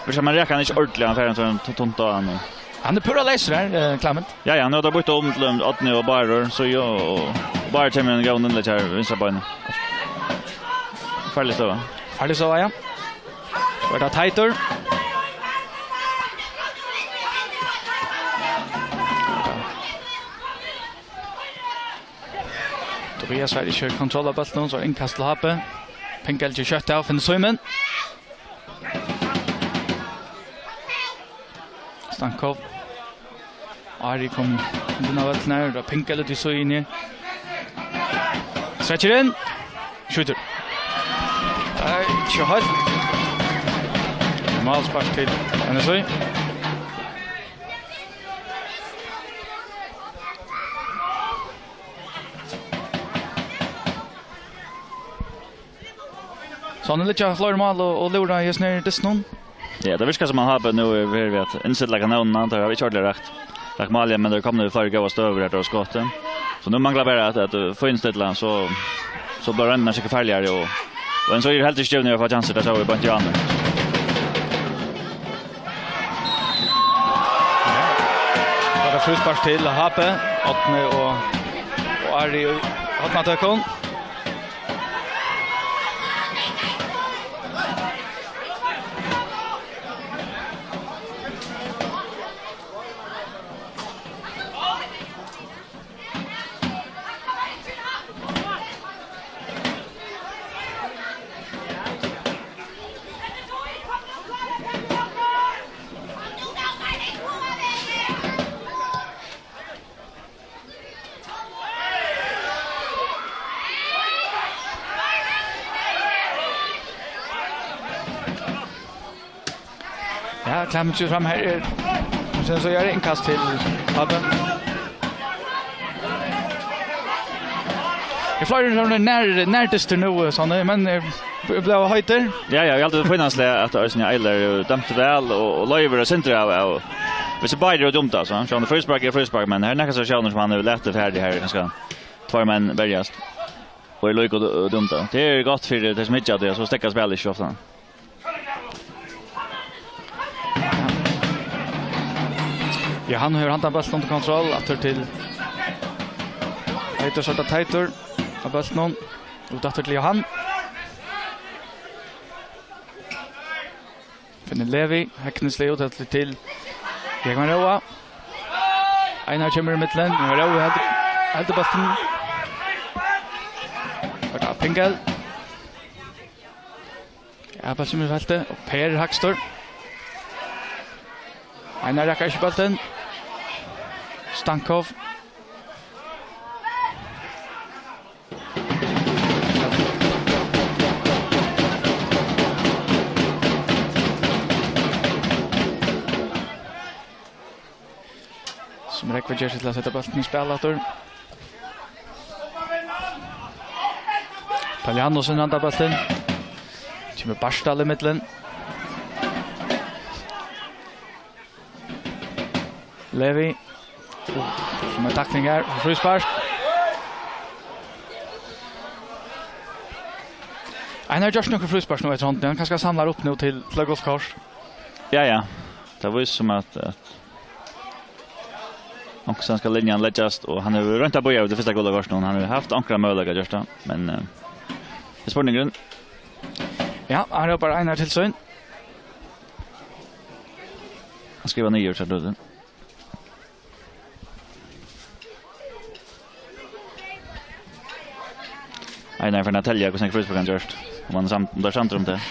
vi ska man räkna inte ordentligt han för en tunt då han är pura läser där klämmet. Ja, nu har det bytt om till att nu och bara så jag bara kommer en gång den där vänstra benet. Farligt så. Farligt så ja. Var det tighter? Tobias Sverige kör kontroll av bollen så inkast till Hape. Pinkel till kött av för Simon. Stankov. Ari kom den av bollen när då Pinkel till så inne. Stretcher in. Skjuter. Nej, kör. Målspark till NSI. Så han lite fler mål och lura just ner det snön. Ja, det verkar som man har nu över vi att insätta kanonen antar jag vi körde rätt. Tack Malja men det kommer fler gåva stöver där och skotten. Så nu manglar bara att få inställa så blir den nästan farligare och en så är det helt i stjärna för chanser där så vi bara inte andra. Ja. Det fruspark till Hape, Åtne och Ari har tagit kon. klämmer sig fram här. Sen så gör det inkast till Abbe. Jag flyger närmast nu såna men blev höjter. Ja, jag alltid finnas det att Arsenal Eiler dömte väl och Löver och Centra och vi ser bara det dumt alltså. Så han frispark men här näka så chanser som han har lätt färdig här ganska två män bärgast. Och är lojk och dumt. Det är gott för det som inte det så stäckas väl i ofta. Ja, han har hantat bollen under kontroll att till Heiter sorta Teitur av bollen och dator till Johan. Finner Levi, Häcknes Leo till Jägman Roa. Einar kommer i mittlen, Roa hade bollen. Och där Pingel. Ja, bollen i fältet och Per Hackstor. Einar räcker inte bollen. Stankov. Som räcker för till att sätta bollen i spelator. Paliano sen andra bollen. Kommer Barstal i mitten. Levi. Som en tackling här. Frispark. Einar Josh nog frispark nu i sånt. Han kanske samlar upp nu till Flagolfkors. Ja. Det var ju som att och sen ska linjen läggas och han har runt att börja det första goda gården. Han har haft ankra möjligheter just då, men det är spårningen. Ja, han har bara Einar till syn. Han skriver ner så då. Einar för Natalia och sen frispark just. Om man där centrum det.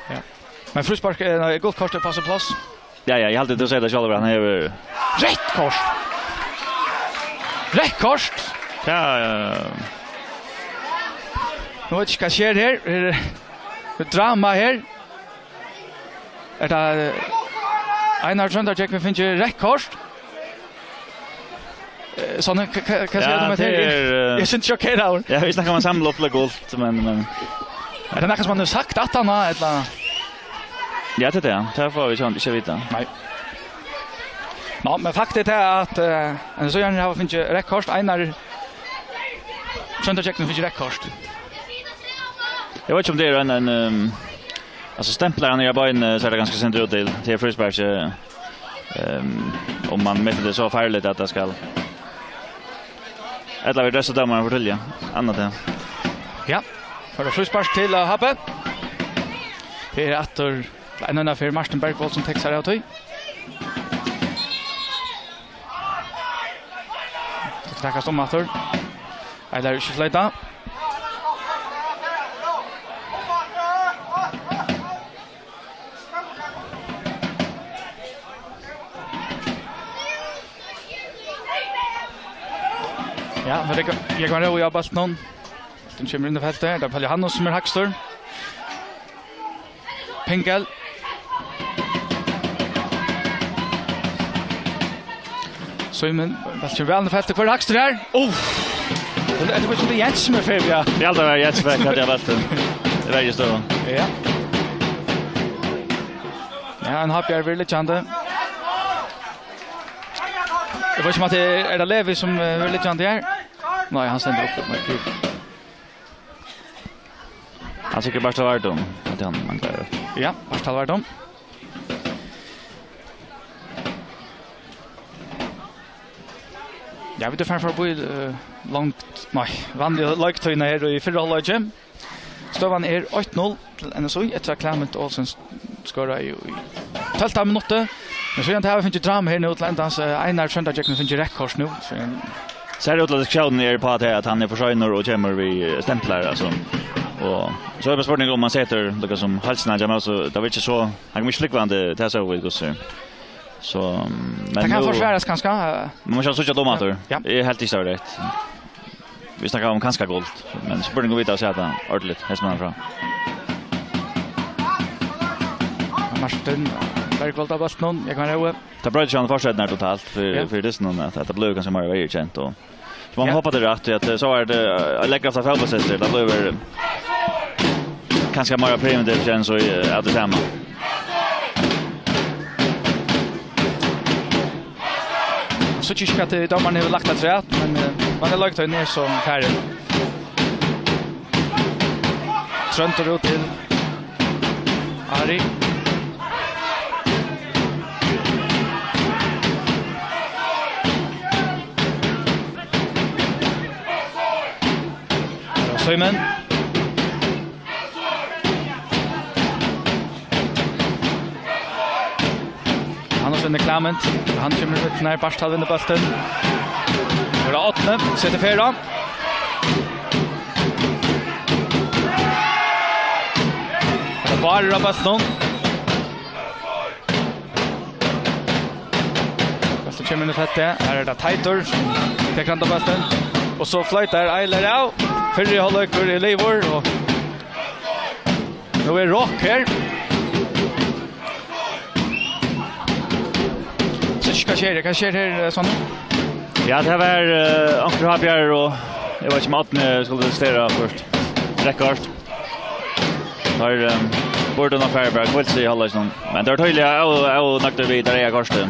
Ja. Men frispark är gott kort att passa plats. Ja, jag hade det att säga det själv han är rätt kort. Rätt kort. Ja. Nu vet jag vad sker här. Det drama här. Är det Einar Tröndar check vi finner rätt kort. Såna kan säga de här. Jag syns chockerad. Ja, vi snackar om samla upp gult men är det något som man har sagt att han har eller ja, det är. Det får vi inte veta. Nej. Ja, men faktiskt är att en så gärna har finns rekord Einar Tröndar check finns rekord. Jag vet inte om det är en alltså stämplar han är bara en så är det ganska sent ut till frispark om man mäter det så farligt att det ska eller vi dessa damerna fortälja annat det. Ja, för det frispark till Happe. Det är åter en annan för Martin Bergvold som textar ut höj. Det tackas om åter. Eller inte flöjta. Ja, jag går och jobbar någon. Den kommer in i fältet. Där Palle Hannos som är Hackstor. Pingel. Så men vad ska vi använda fältet för Hackstor här? Det var inte Jens som är fel, ja. Det är alltid var Jens väg att jag vet det. Det är väldigt stort. Ja. Ja, han har ju väldigt chande. Det var som att det är Levi som är lite chande här. Nej, han ständer upp med kul. Han tycker bara så vart dem. Att han manglar. Ja, bara vart dem. Ja, vi tar framför på långt. Nej, vanligt lagtöjna här i förra halvlek. Stövan är 8-0 till NSU. Ett Clement Olsen skorar i 12 minuter. Men så är det här finns ju drama här nu till ända så Einar Tröndar check finns ju rekord nu. Så är det att scouten är på att han är försörjner och kommer vi stämplar alltså. Och så är det spårningen om man sätter det som halsna Jamal så det var inte så han kommer slickvande det så vi går så men det kan försväras ganska. Man måste söka domator. Ja. Det är helt istället rätt. Vi snackar om kanske guld men spårningen går vidare så att ordentligt hästarna fram. Martin Bergvold av Boston. Jag kan räva. Det blir ju en fortsättning totalt för det någon att det blir ganska mer känt och så man hoppade rätt att så är det lägger sig fotbollssyster det blir kanske mer primitivt känns så att det samma. Så tycker jag att domarna har lagt det rätt men man har lagt det ner så färdigt. Tröntor ut till Ari. Simon. Annars vinner Clement. Han kommer ut när Barstal vinner bollen. Det är 8, sätter fyra. Det är bara Baston. Baston kommer ut här. Här är det Tighter. Det kan ta Baston. Och så flyttar Eiler out. Fyrre håller för Leivor och nu är rock här. Så kan ske här sån. Ja, det var Anker Habjar och jag vet inte om att skulle stära först. Rekord. Har borden av Färberg vill se hålla sån. Men det är tydliga och nökter vi där är korsten.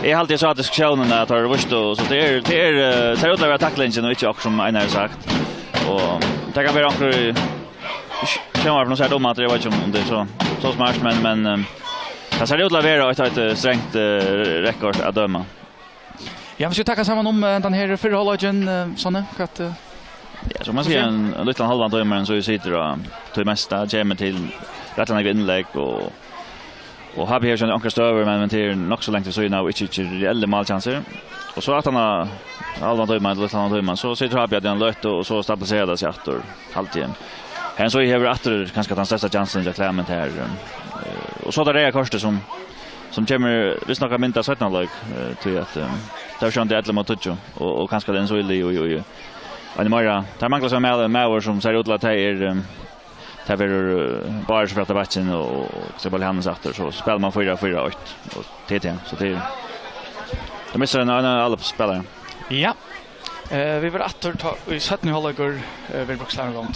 Jag har alltid sagt att diskussionen att har visst så det ser ut att vara tacklingen och inte också som en har sagt. Och det kan vara också känner för något så här dumt att det var inte om det är så smart men det ser ut att vara ett strängt rekord att döma. Ja, vi ska tacka samman om den här förhållningen såna att ja, så man ser en liten halvan dömaren så sitter och till mesta kommer till rättande inlägg och har här en anker över men till nog så långt så är nu inte reella målchanser. Och så att han har halvan dömaren så sitter Habjar den lött och så stabiliserar det sig åter alltid. Han så har åter kanske den största chansen att Clement här. Och så där är Korste som kommer vi snackar minta 17 lag till att där kör det mot Tucho och kanske den så i och Mara där manglar som med som ser ut att det är bara för att matchen och så blir han åter så spelar man 4-4-8 och TT så det missar en alla spelare. Ja. Vi var åter i 17 håller vi brukslar gång.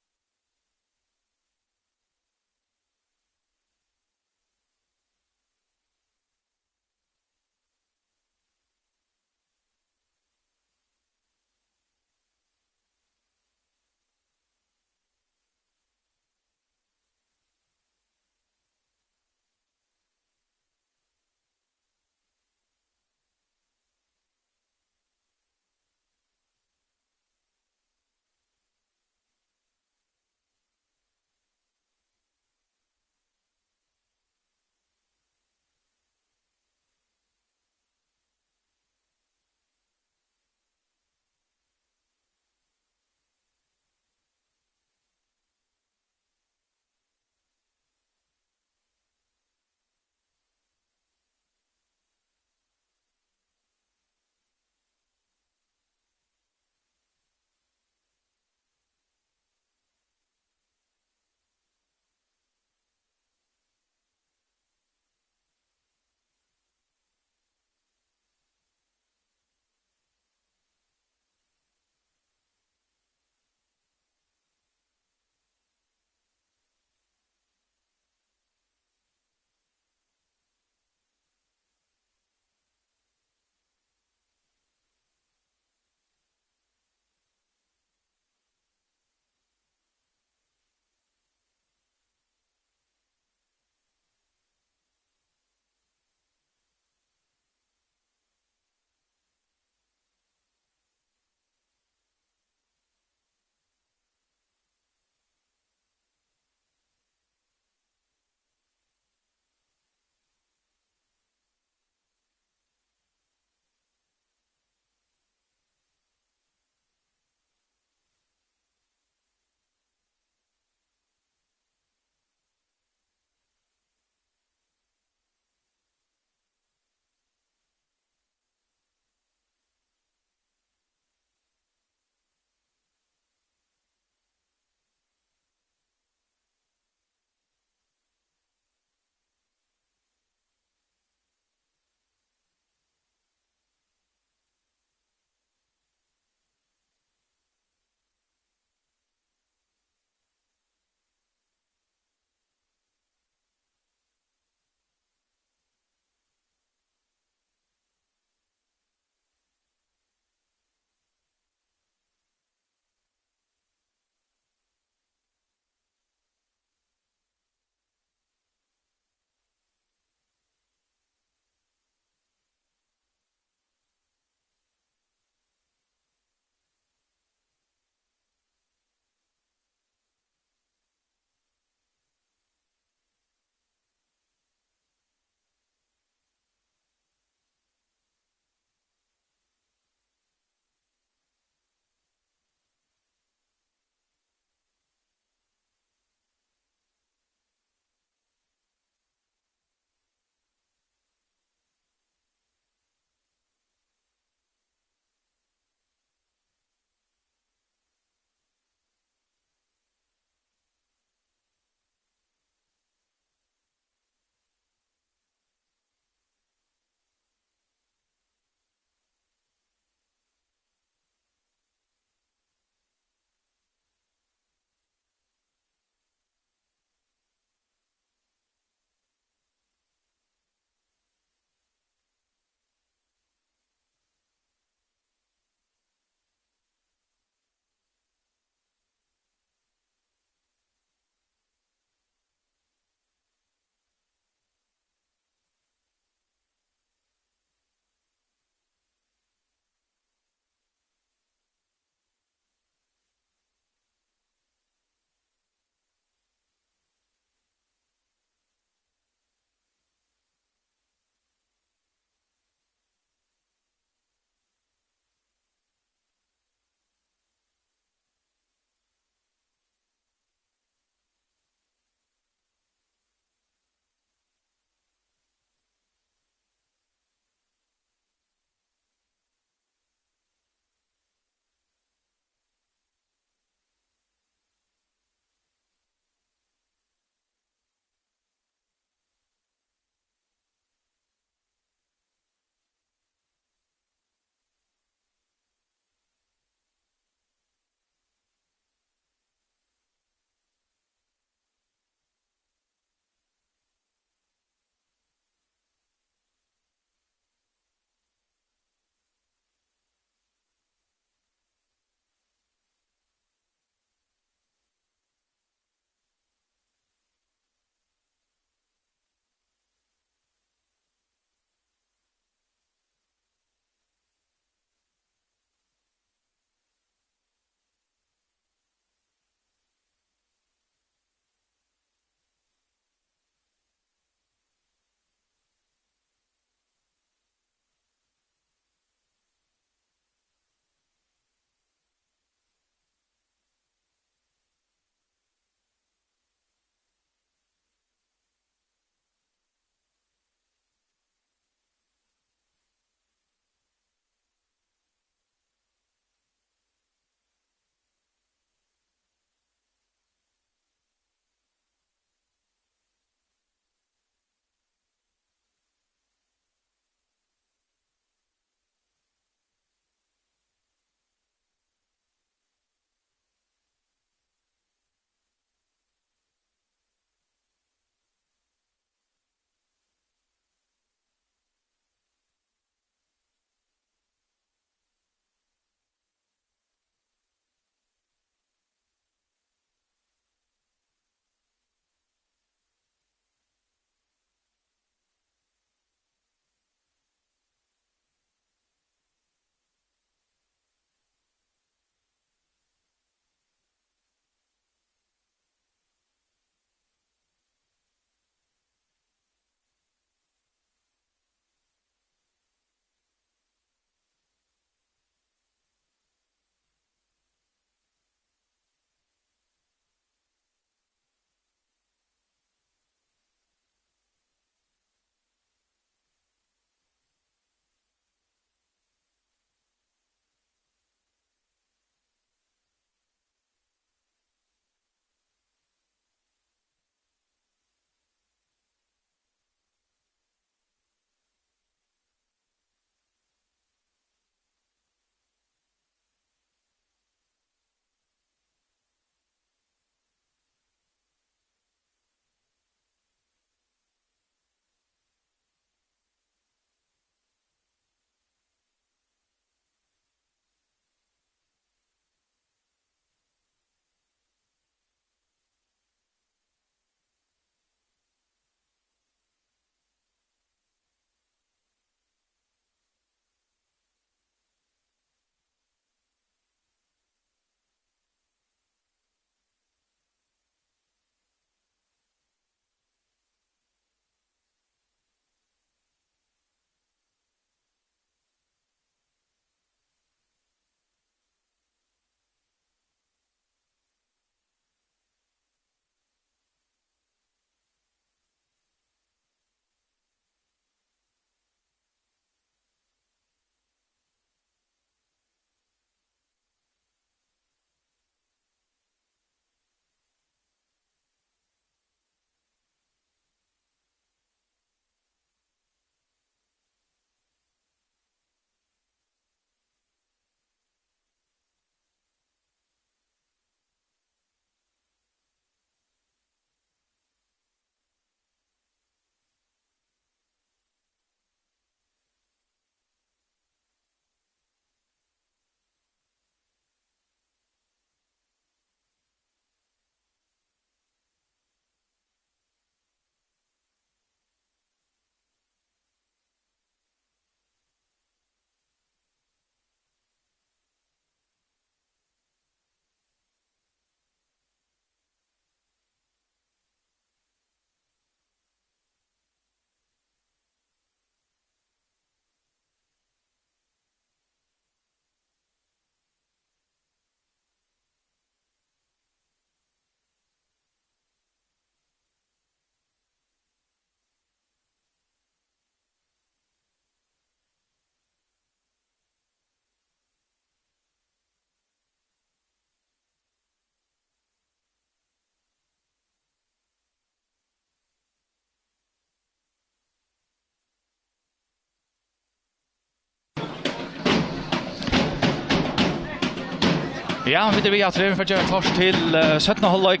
Ja, vi är tre för att klart till 17 halvlek.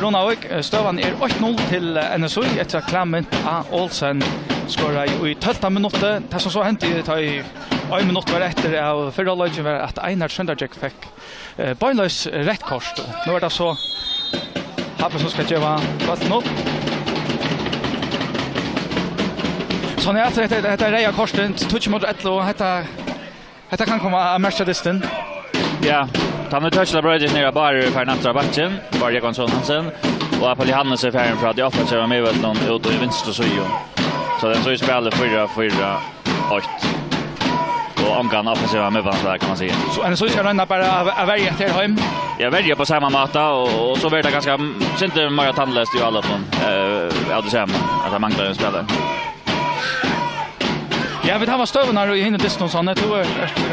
Ronavik støvan 8-0 til NSU etter Clement A. Olsen skåra i 12 minutter. Det som så hendte i 1 minutt var etter av første halvlek var at Einar Sønderjek fikk beinløs rett kort. Nå det så Happe som skal gjøre 12-0. Sånn dette reia korsten, touch mot Etlo, dette kan komme av Mercedesen. Ja, han har touchat brödet ner bara för nattra backen, bara jag Hansson Hansen och Apolli Hannes är färdig för att jag får köra med väl någon ut och vinst så ju. Så den så ju spelar 4-4-8. Och omgången offensiva med där kan man säga. Så en så ska ränna bara välja till hem. Jag väljer på samma mata och så blir det ganska inte mer tandlöst i alla fall. Ja det ser man att han manglar en spelare. Ja, vi tar støvnar i hinne distans sånn. Jeg tror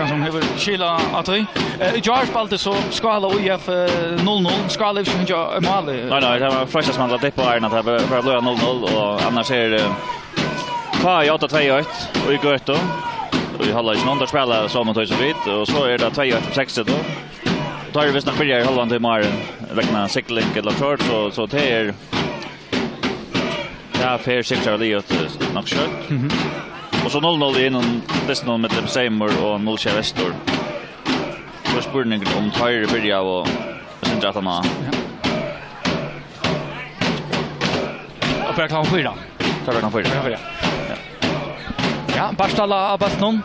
som hever skila at vi. I jar spalte så skala UF 0-0. Skala ikke ikke mål. Nej, det var första som hade det på Arna att för att lösa 0-0 och annars är det kvar i 8-2-1 och i gott då. Och vi håller ju någon spelare så mot så vitt och så är det 2-1-6 då. Då är det visst börjar i halvan till Maren räkna cykling eller short så det är ja, fair 6 eller det nog kört. Och så 0-0 innan dessutom med dem Seymour och 0-4 Vestor. Så spurningen om Tyre börjar och sen drar han av. Och för klar 4. Så kan 4. Ja, Barstalla Abasnon.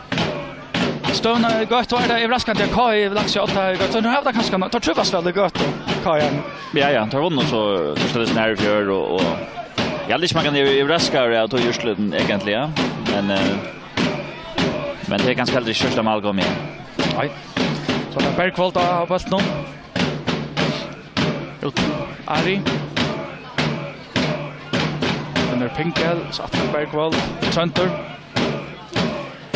Stone gott var det överraskande Kai Laxia 8 gott. Nu har det kanske tar trubas väl det gott Kai. Ja, tar vunnit så första det när för och jag liksom kan ju överraska att just sluten egentligen. Men det är ganska aldrig första mål går med. Nej. Så det Bergvold av Bastnon. Ari. Den Pinkel, så att Bergvold, Tröntor.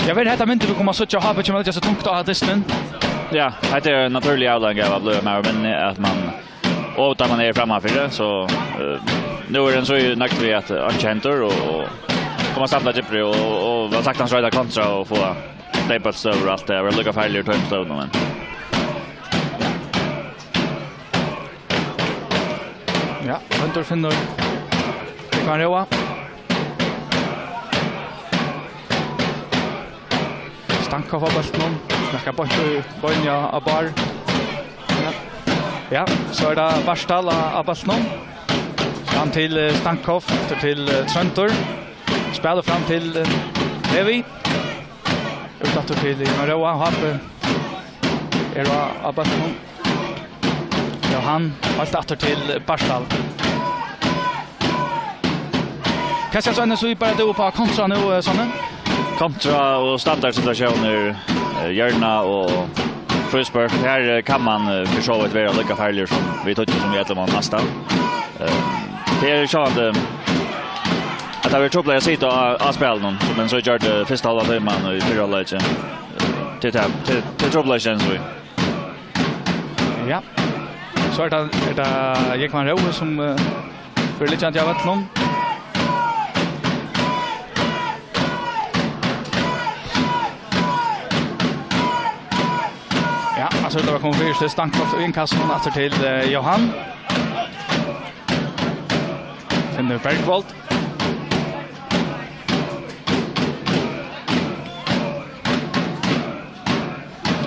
Jag vet inte vi kommer så att ha på så tungt att disten. Ja, det är naturligt avlånga av blöja men att man och där man är framför det så nu är den så ju nakt vi att Enchanter och komma samla Gypri och vad sagt han så där kontra och få staples över allt det. We're looking for failure to stone men. Ja, Hunter finner. Det kan Roa. Stankov av Bastnon. Snacka bort Bonja av Bar. Ja, så är det Barstal av Bastnon. Fram till Stankov, till Tröntor. Spelar fram till Levi. Utåt till Maroa. Happe. Era Abaston. Ja, han har åter till Barstal. Kanske så ändå så vi bara då på kontra nu såna. Kontra och standardsituationer gärna och Frisberg här kan man försöka att vara lika farlig som vi tycker som heter man nästan. Det är så att det var trubbel att sitta och spela någon men så gör det första halva timmen i fyra lägen. Till trubbel känns vi. Ja. Så är det Jekman Rowe som för lite att jag vet någon. Ja, alltså det var kommer först Stankov inkast från åter till Johan. Sen det Bergvold.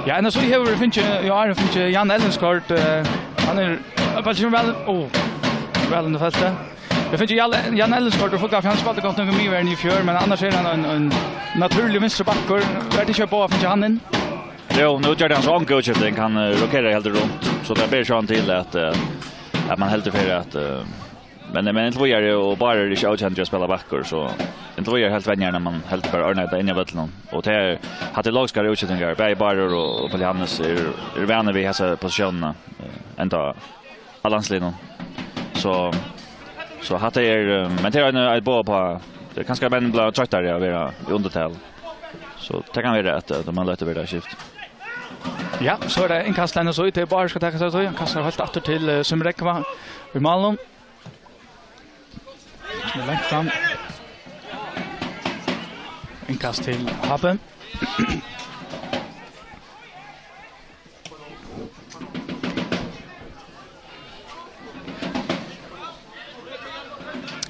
Ja, och så finns ju Jan Ellenskort. Han är väl in det fältet. Det finns ju Jan Ellenskort och folk han spelade gott nog med mer än i fjör men annars är han en naturlig vänsterbackor. Vart det kör på finns han in. Jo, nu gör han så ankoachning kan rokera helt runt. Så det blir så till att man helt för att men inte vad gör det och bara det är outchange att spela backor så inte vad gör helt vänner när man helt för ordna in i vattnet och det hade lagskare utsättningar bäj bara och på Johannes är vänner vi har positionerna ända balanslinjen så hade men det är ett bra på det kanske men blir tröttare att vara i undertal så det kan vara att de har lätt att vara skift. Ja, så är det en kastländer så det bara ska ta sig så kastar helt åter till Sumrekva i Malmö. Långt fram. Inkast till Happen.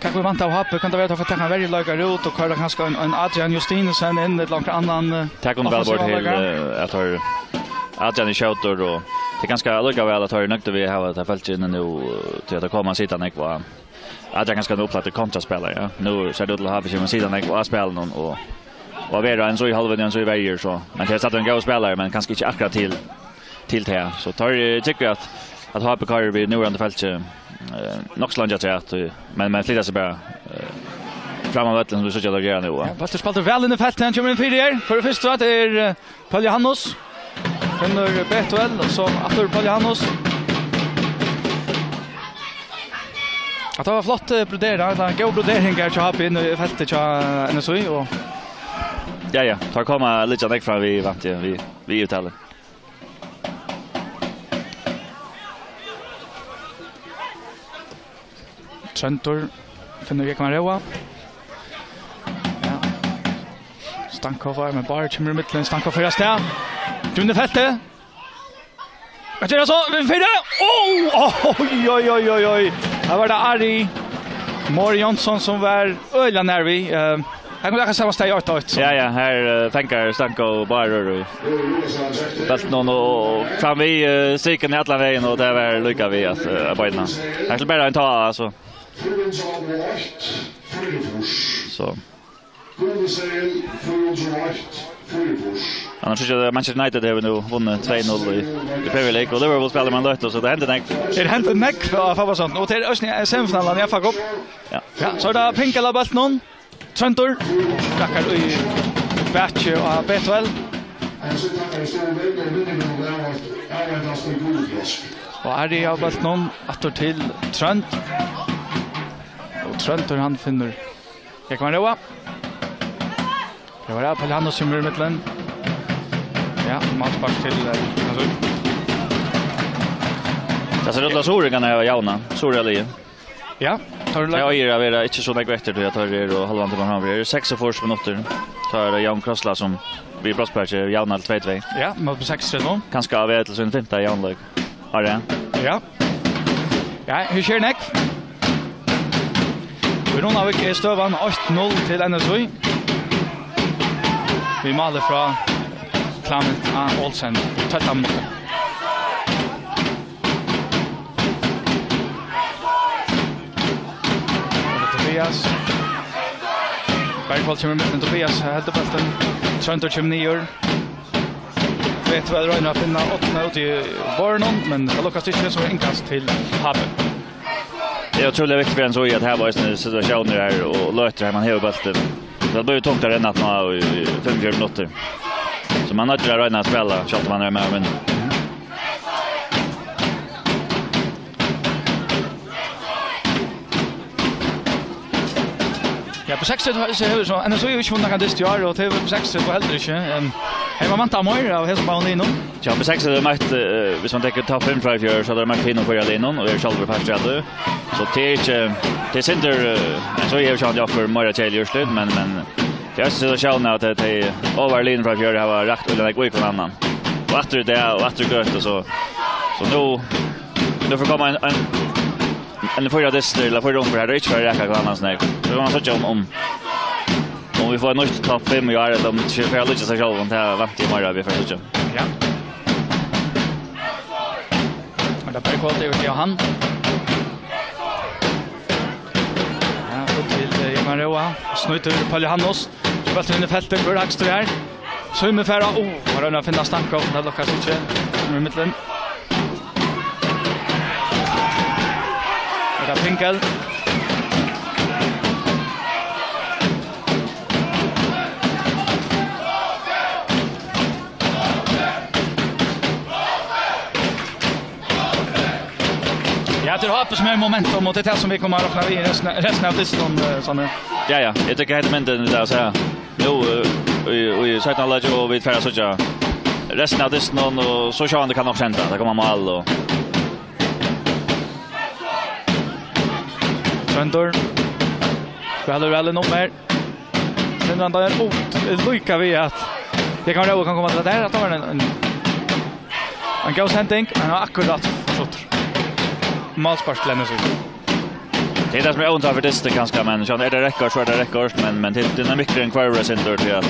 Kan vi vanta av Happe, kan det være at han får veldig lager ut og kører kanskje en Adrian Justinesen inn et langt annan Takk om velbord til at har Adrian I skjøter og det ganske allikevel at har nøkter vi har at jeg følte inne nå til at det kommer sidan jeg var Adrian ganske opplatt kontraspelare, ja. Nu ser det ut til å ha bekymmer sidan jeg var spelen og være en så I halven en så I verger så men det er en god spelare men kanskje ikke akkurat til det så tycker jag att ha på Kari vid nu under fältet nog slanja till att men flyttar sig bara framåt som du så jag gör nu. Ja, fast det spelar väl in I fältet han kommer in fyra för det första att det är Paul Johannes finner Betuel och så efter Paul Johannes. Att det var flott brodera, det går broderingar till Happe in I fältet till NSU och ja, tar komma lite näck från vi vant vi uttalar. Trentor finner jag kan roa. Ja. Stankova med bara kommer I mitten Stankova förra steg. Dunne fältet. Vad gör så? Vem fyra? Oj. Här var det Ari Mor Jonsson som var ölla nervi. Han går samma steg ut. Ja, här tänker Stanko bara fast någon och fram vi cykeln hela vägen och det var lycka vi att arbeta. Jag skulle bara ta alltså så. Annars tycker jag Manchester United har nu vunnit 2-0 I Premier League och Liverpool spelar man lätt så det händer näck. Det händer näck för vad sånt och till Östern semifinalen I FA Cup. Ja, så där Pinkela bult någon. Trentor. Tackar I batch och Betuel. Och är det av bult någon åter till Trent. Och Trentor han finner. Jag kan roa. Det var Paul Johannes som I mitten. Ja, matchpass till alltså. Det ser ut att Soren är jauna. Soreli. Ja, tar du jag är det inte så mycket efter jag tar det och halvan till man har 46 minuter. Tar Jan Krossla som vi brottspark jauna 2-2. Ja, mot 6-3. Kanske av till sin femte jaunlag. Har det? Ja. Ja, hur kör näck? Verona vill stövan 8-0 till NSU. Vi maler fra Clement Olsen 13 minutter. Tobias. Bergvold kommer med Tobias helt bulten. Tröntor kommer nior. Vet väl Ragnar finna 8 ut I Bornon men det lockas inte så inkast till Happe. Det är otroligt viktigt för en så att här var en situation där och löter här man hela bulten. Det blir tungt att renna nå I 5 minuter. Så man har inte Ragnar spela så att man är med men ja, på 6 så har vi så NSU ju vunnit Landskappingardystur och det på 6 var heller inte. Här var man tar mer av hela banan innan. Ja, på 6 det mest hvis man tar topp 5 för så där man finner för innan och är själva fast det. Så det center så är ju jag för mer till just men det är så själv nu att det är överlin för att ha rakt eller gå I någon annan. Och efter det och efter gött och så nu får komma en förra dyster eller förra för här inte för räcka annars nej. Så man så om vi får en nytt topp 5 och är det om 24 lite så själv och det har varit I morgon vi för så. Ja. Och där på kvalitet och han. Ja, och till Maroa. Snuter Paul Johannes. Spelar in I fältet för högst här. Så med färra har han finna Stankov där lockas inte I mitten. Det är Pinkel. Ja, det har på som momentum och det är det som vi kommer att räkna vid resten av listan såna. Ja, jag tycker helt men det där så här. Nu vi sätter alla ju och vi färra så ja. Resten av listan och så kör han det kan nog sända. Det kommer mål och Trentor. Spelar väl nog mer. Sen han där lycka vi att det kan komma till där att ta en go sending. Han har akkurat fått Malspark lämnas ut. Det är det som är ont av det ganska men så är det räcker så är det räcker men det är mycket en kvar center till att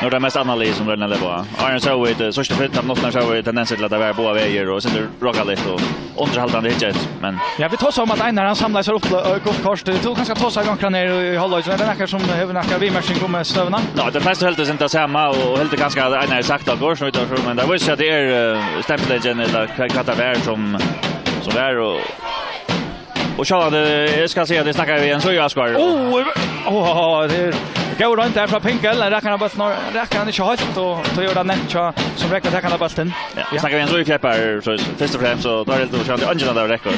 när det mest analys som den lever. Iron så vid så första att något så vid tendens till att det är båda vägar och sen rocka lite och underhållande hitchet men ja vi tar så om att Einar han samlar sig upp gott kort det tog ganska ta sig gånger ner i halvlek så det är några som har några vimärsing kommer stövna. Ja det flesta helt inte samma och helt ganska Einar sagt att går så vet jag men det var så att det är stämpelgen eller kataver som är och så jag ska säga det snackar vi igen så jag ska. Det går runt där från Pinkel räcker bara snart räcker han inte halt och då gör det nätt som räcker där kan bara sten. Ja, snackar vi igen så i Kleppar så först och främst så tar det lite så att ingen där räcker.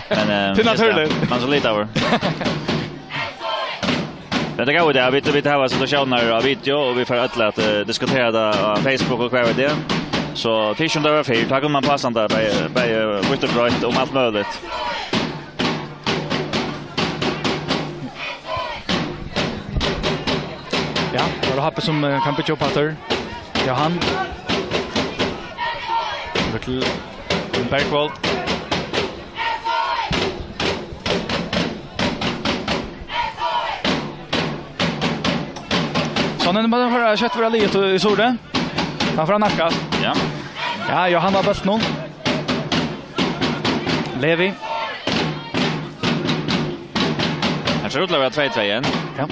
Men det är naturligt. Man så lite över. Men det går det vi har situationer av video och vi får att diskutera det på Facebook och kvar det. Så tisdagen där var fel. Tackar man passande på Wisterbröt om allt möjligt. Ja, det har som kan bli jobbater. Johan. Till Bergwald. Sånn man har sett för livet i Sorde. Han får nacka. Ja. Ja, Johan har bäst någon. Levi. Han ser ut att vara 2-2 igen. Ja.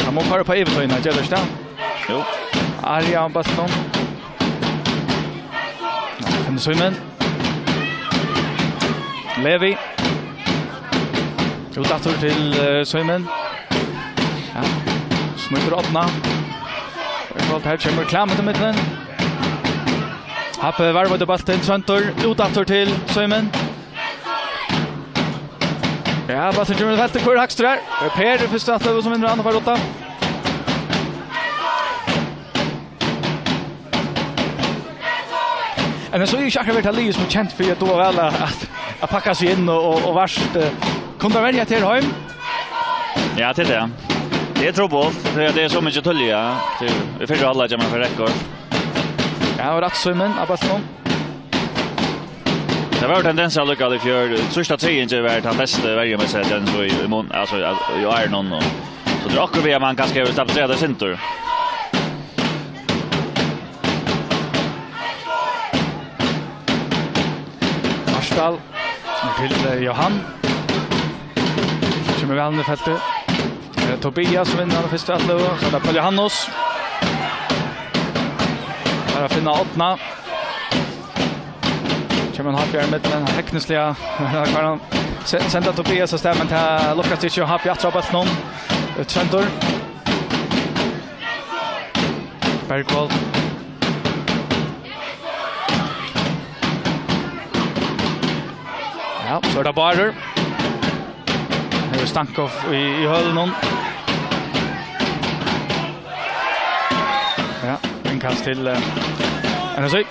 Han må fara på Everton i Jellersta. Jo. Arja Baston. En Simon. Levi. Rotator till Simon. Ja. Smutter åtna. Valt här kommer klam i mitten. Happe varvade Baston center. Rotator till Simon. Ja, Baston kommer fast till kvar högst där. Per första att som en rand för åtta. Men så är ju Schacker Vitali som känt för att då alla att packa sig in och vars kunde välja till hem. Ja, det är det. Det är trubbelt. Det är så mycket tulliga. Vi får alla jamma för rekord. Ja, och Ratsummen Abaston. Det var tendensen att lycka i fjör. Sista tiden inte varit han bästa varje med sig den så i mån alltså jag är någon och så drar vi man kanske stabilisera det sin tur. Marstal till Johan. Kommer väl ner fältet. Tobias vinner det första slå så där på Johannes. Här finna åtna. Kommer han har med den tekniska kan sända Tobias och stämma till Lukas Ticho har på attrapas någon. Center. Bergwald. Ja, så det bara. Det är Stankov i höllen. Ja, en kast till NSI.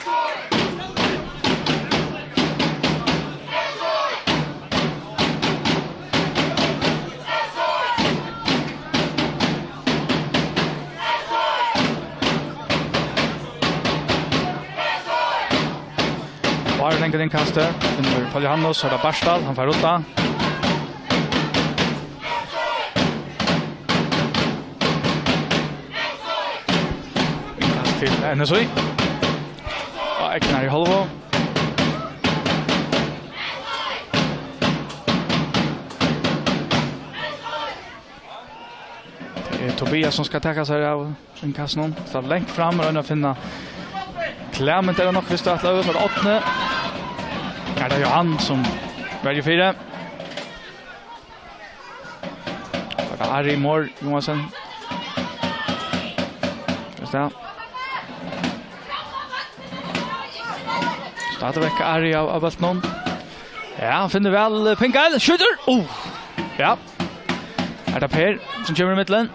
Bara länkar den kastar. Under Paul Johannes och Barstal. Han får rota. Till NSI. Och Eknar i halva. Det är Tobias som ska täcka sig av en kast någon. Så längt fram och finna klämmet är nog först att över för åttne. Ja, det är Johan som väljer fyra. Och det är Ari Mår Johansson. Just det. Startar vecka Ari av Bastnon. Ja, han finner väl Pinkel. Skjuter! Ja. Är det Per som kommer i mittlen.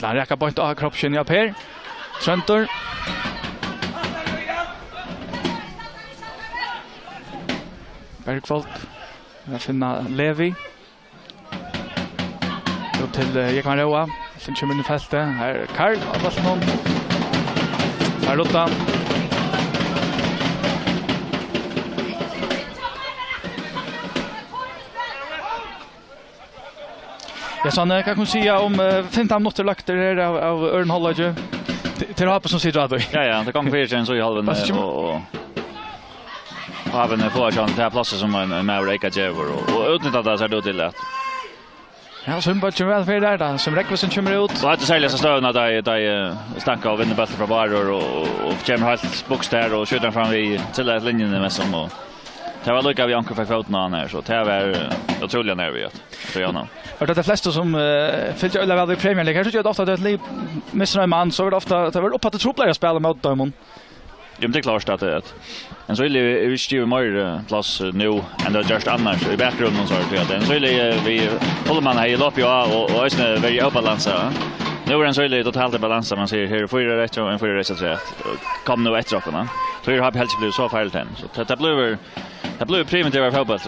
Han räcker på inte av kroppskinn av Per. Tröntor. Bergfolk. Jag finner Levi. Upp till Jekman Roa. Sen kommer in i fältet. Här är Karl av Bastnon. Här är Lotta. Ja, så kan man säga om 15 minuter lagt här av Örnhållage till Rappe som sitter där. Ja, det kommer för så i halven och haven får chans till platser som en med Reka Jever och utnyttja det så då till att. Ja, så bara väl för där då som Rekva som kommer ut. Så hade säljas stövna där stanka och vinner bättre från baror och kommer helt bokstäver och skjuter fram vid till linjen med som och det var lika vi anker för foten här så det var otroligt nervöst för jag nu. Och det flesta som fyller eller väl i Premier League kanske gör ofta det liv missar en man så är det ofta det var upp att det troplar spela mot dem. Jo, men det är klart att det en så är vi styr mer plats nu än det just annars i bakgrunden så att en så är vi håller man här i lopp och är väldigt obalanserad. Nu är den så är det totalt balans man ser här för rätt och en för rätt så att kom nu ett rockarna. Så det har helt blivit så fel ten. Så det blir primitivt fotboll.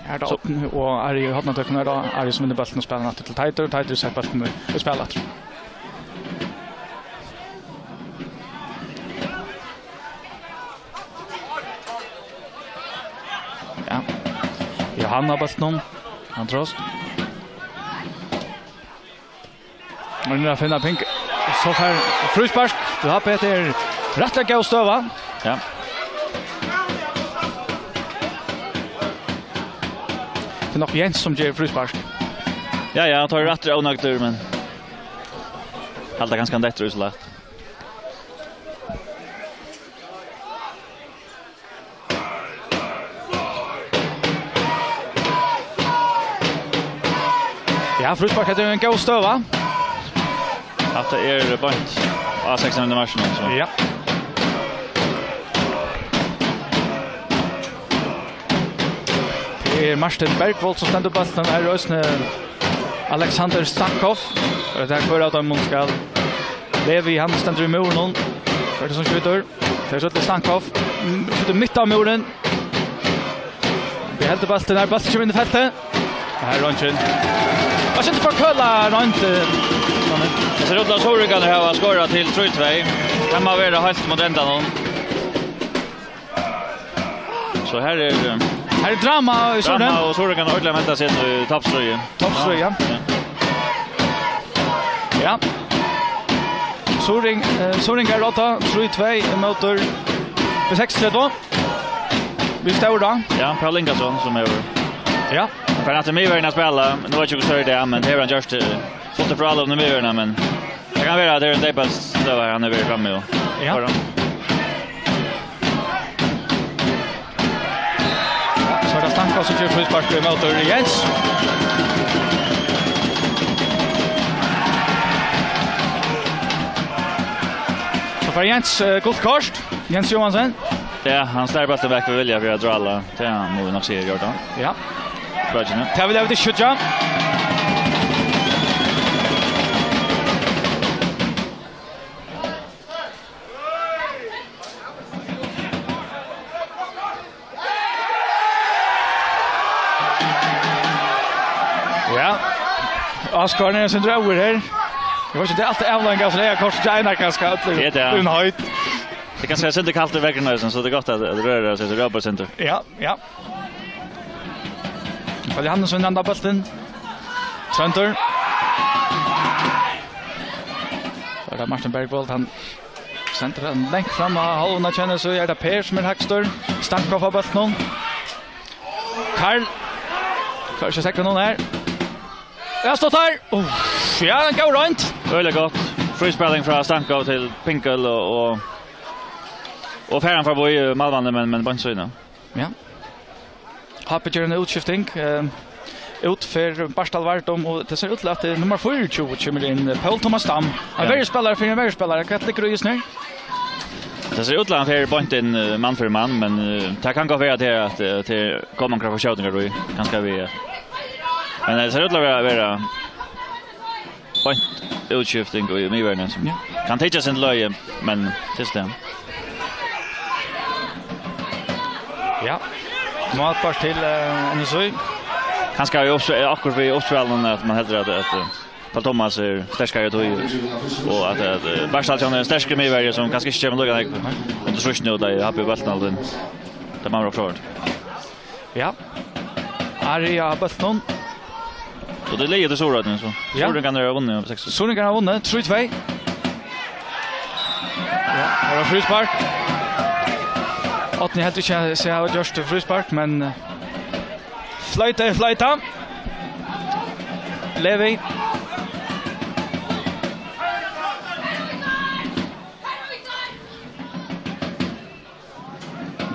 Här då och är ju har något kunna då är ju som vinner bollen och spelar till Tighter sätter bollen och spelar. Ja. Johanna bollen. Han trost. Men nu finner Pink så här fruspark. Du har Peter rätt att gå stöva. Ja. Det är nog Jens som ger fruspark. Ja, jag tar rätt onöktur men allt är ganska lätt så lätt. Ja, fruspark heter en god stöva. Att det är point A6 under matchen så. Ja. Det är Martin Bergvold som ständer bollen här rösne Alexander Stankov. Det här kör att de ska Levi han ständer i muren. För det som skjuter. Det är så till Stankov. Skjuter mitt av muren. Vi häller bollen här. Bollen kommer in i fältet. Här Ronchen. Jag sitter för kölla runt. Det ser ut att Sorgan har skorat till 3-2. Kan man vara helt mot ändan. Så här är drama i Sorgan. Drama och Sorgan ordentligt vänta sig i toppströjen. Toppströja. Ja. Soring är åtta 3-2 motor på 6-3. Vi står då. Ja, Paul Ingasson som är över. Ja. För att mig var inne spela, nu var det ju större det men det var han just fått för alla de myrorna men det kan vara det är en deppas då han är framme och ja. Så det stannar så till frispark med motor Jens. Så för Jens Guldkort, Jens Johansson. Ja, han ställer bara tillbaka för vilja för att dra alla. Det han må nog se Jordan. Ja. Bajna. Det vill jag inte skjuta. Ja. Oskar är sen drar här. Jag vet inte allt är avlånga så det är kort China ganska att en höjd. Det kan säga sen det kallt i väggen så det är gott att röra sig till rubber center. Ja, ja. För han som andra bollen. Center. Så där Martin Bergvold han centrar den längt fram och halvna känner så är det Per som är högstör. Stankov på bollen. Karl. Kanske säkert någon här. Jag står här. Ja, den går runt. Väldigt gott. Frispeling från Stankov till Pinkel och färran för boy Malvande men Bansöna. Ja. Happy gör en utskiftning. Ut för Barstalvart och det ser ut att nummer 24 kommer in Paul Thomas Stam. En väldigt spelare för en väldigt spelare. Vad tycker du just nu? Det ser ut att det point en man för man men det kan gå vara det att det kommer några skjutningar då ganska vi. Men det ser ut att vara point utskiftning och mig värden som kan ta sig en löje men tills det. Ja. Matpars till NSU. Han ska ju också akkurat vid uppspelen att man heter att Paul Thomas är starkare då och att Barstalsson är starkare med varje som kanske inte kommer lugna under switch nu där har vi bollen. Det man också hört. Ja. Ari av Bötton. Och det leder så rätt nu så. Ja. Så kan det ha vunnit 6. Så kan ha vunnit 3-2. Ja, det var frispark. Åtni helt ikke se av just frispark, men fløyta. Levi.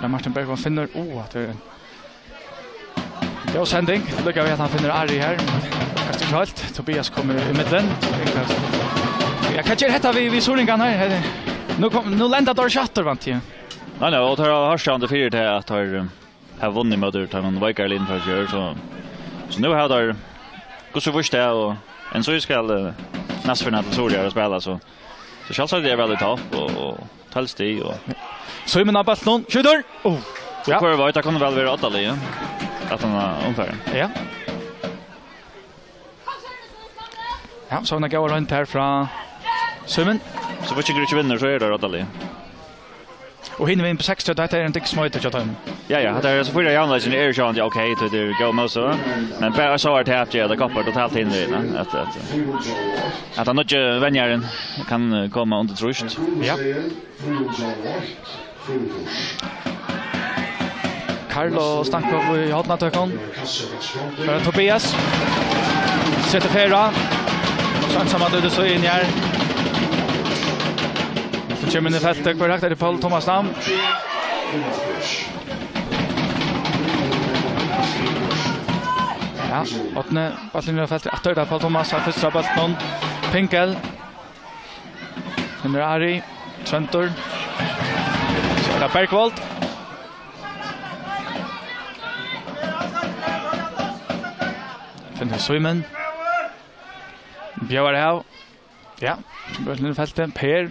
Där Martin Bergman finner att det är sändning. Lycka vi att han finner Ari här. Kastar kallt. Tobias kommer i mitten. Jag kan inte hetta vi solingan här. Nu ländar där chatter vant ju. Nej, och tar harstande för det att har vunnit mot det tar man vikar in för gör så nu har där går så först där och en så ska nästa final så där spela så så det är väldigt topp och talsti och så men Bötton skjuter. Ja. För vad det kan väl vara att alla att han umfar. Ja. Ja, så när går runt här från Simon. Så vad tycker du vinner så är det att alla. Och hinner vi in på 60 det är en dick smöte jag tar. Ja, det är så för jag anlägger en airshot okej till det gå med så. Men bara så har det haft det koppar totalt in det att han inte vänjaren kan komma under trust. Ja. Carlo Stankov i hotnatökon. För Tobias. Sätter färra. Sen samma det så in här. Så kommer det fältet korrekt är Paul Thomas Nam. Ja, åttne ballen i fältet. Att där Paul Thomas har första bollen. Pinkel. Ari Trentor. Så där Bergvold. Finner Simon. Björn här. Ja, bollen i fältet. Per.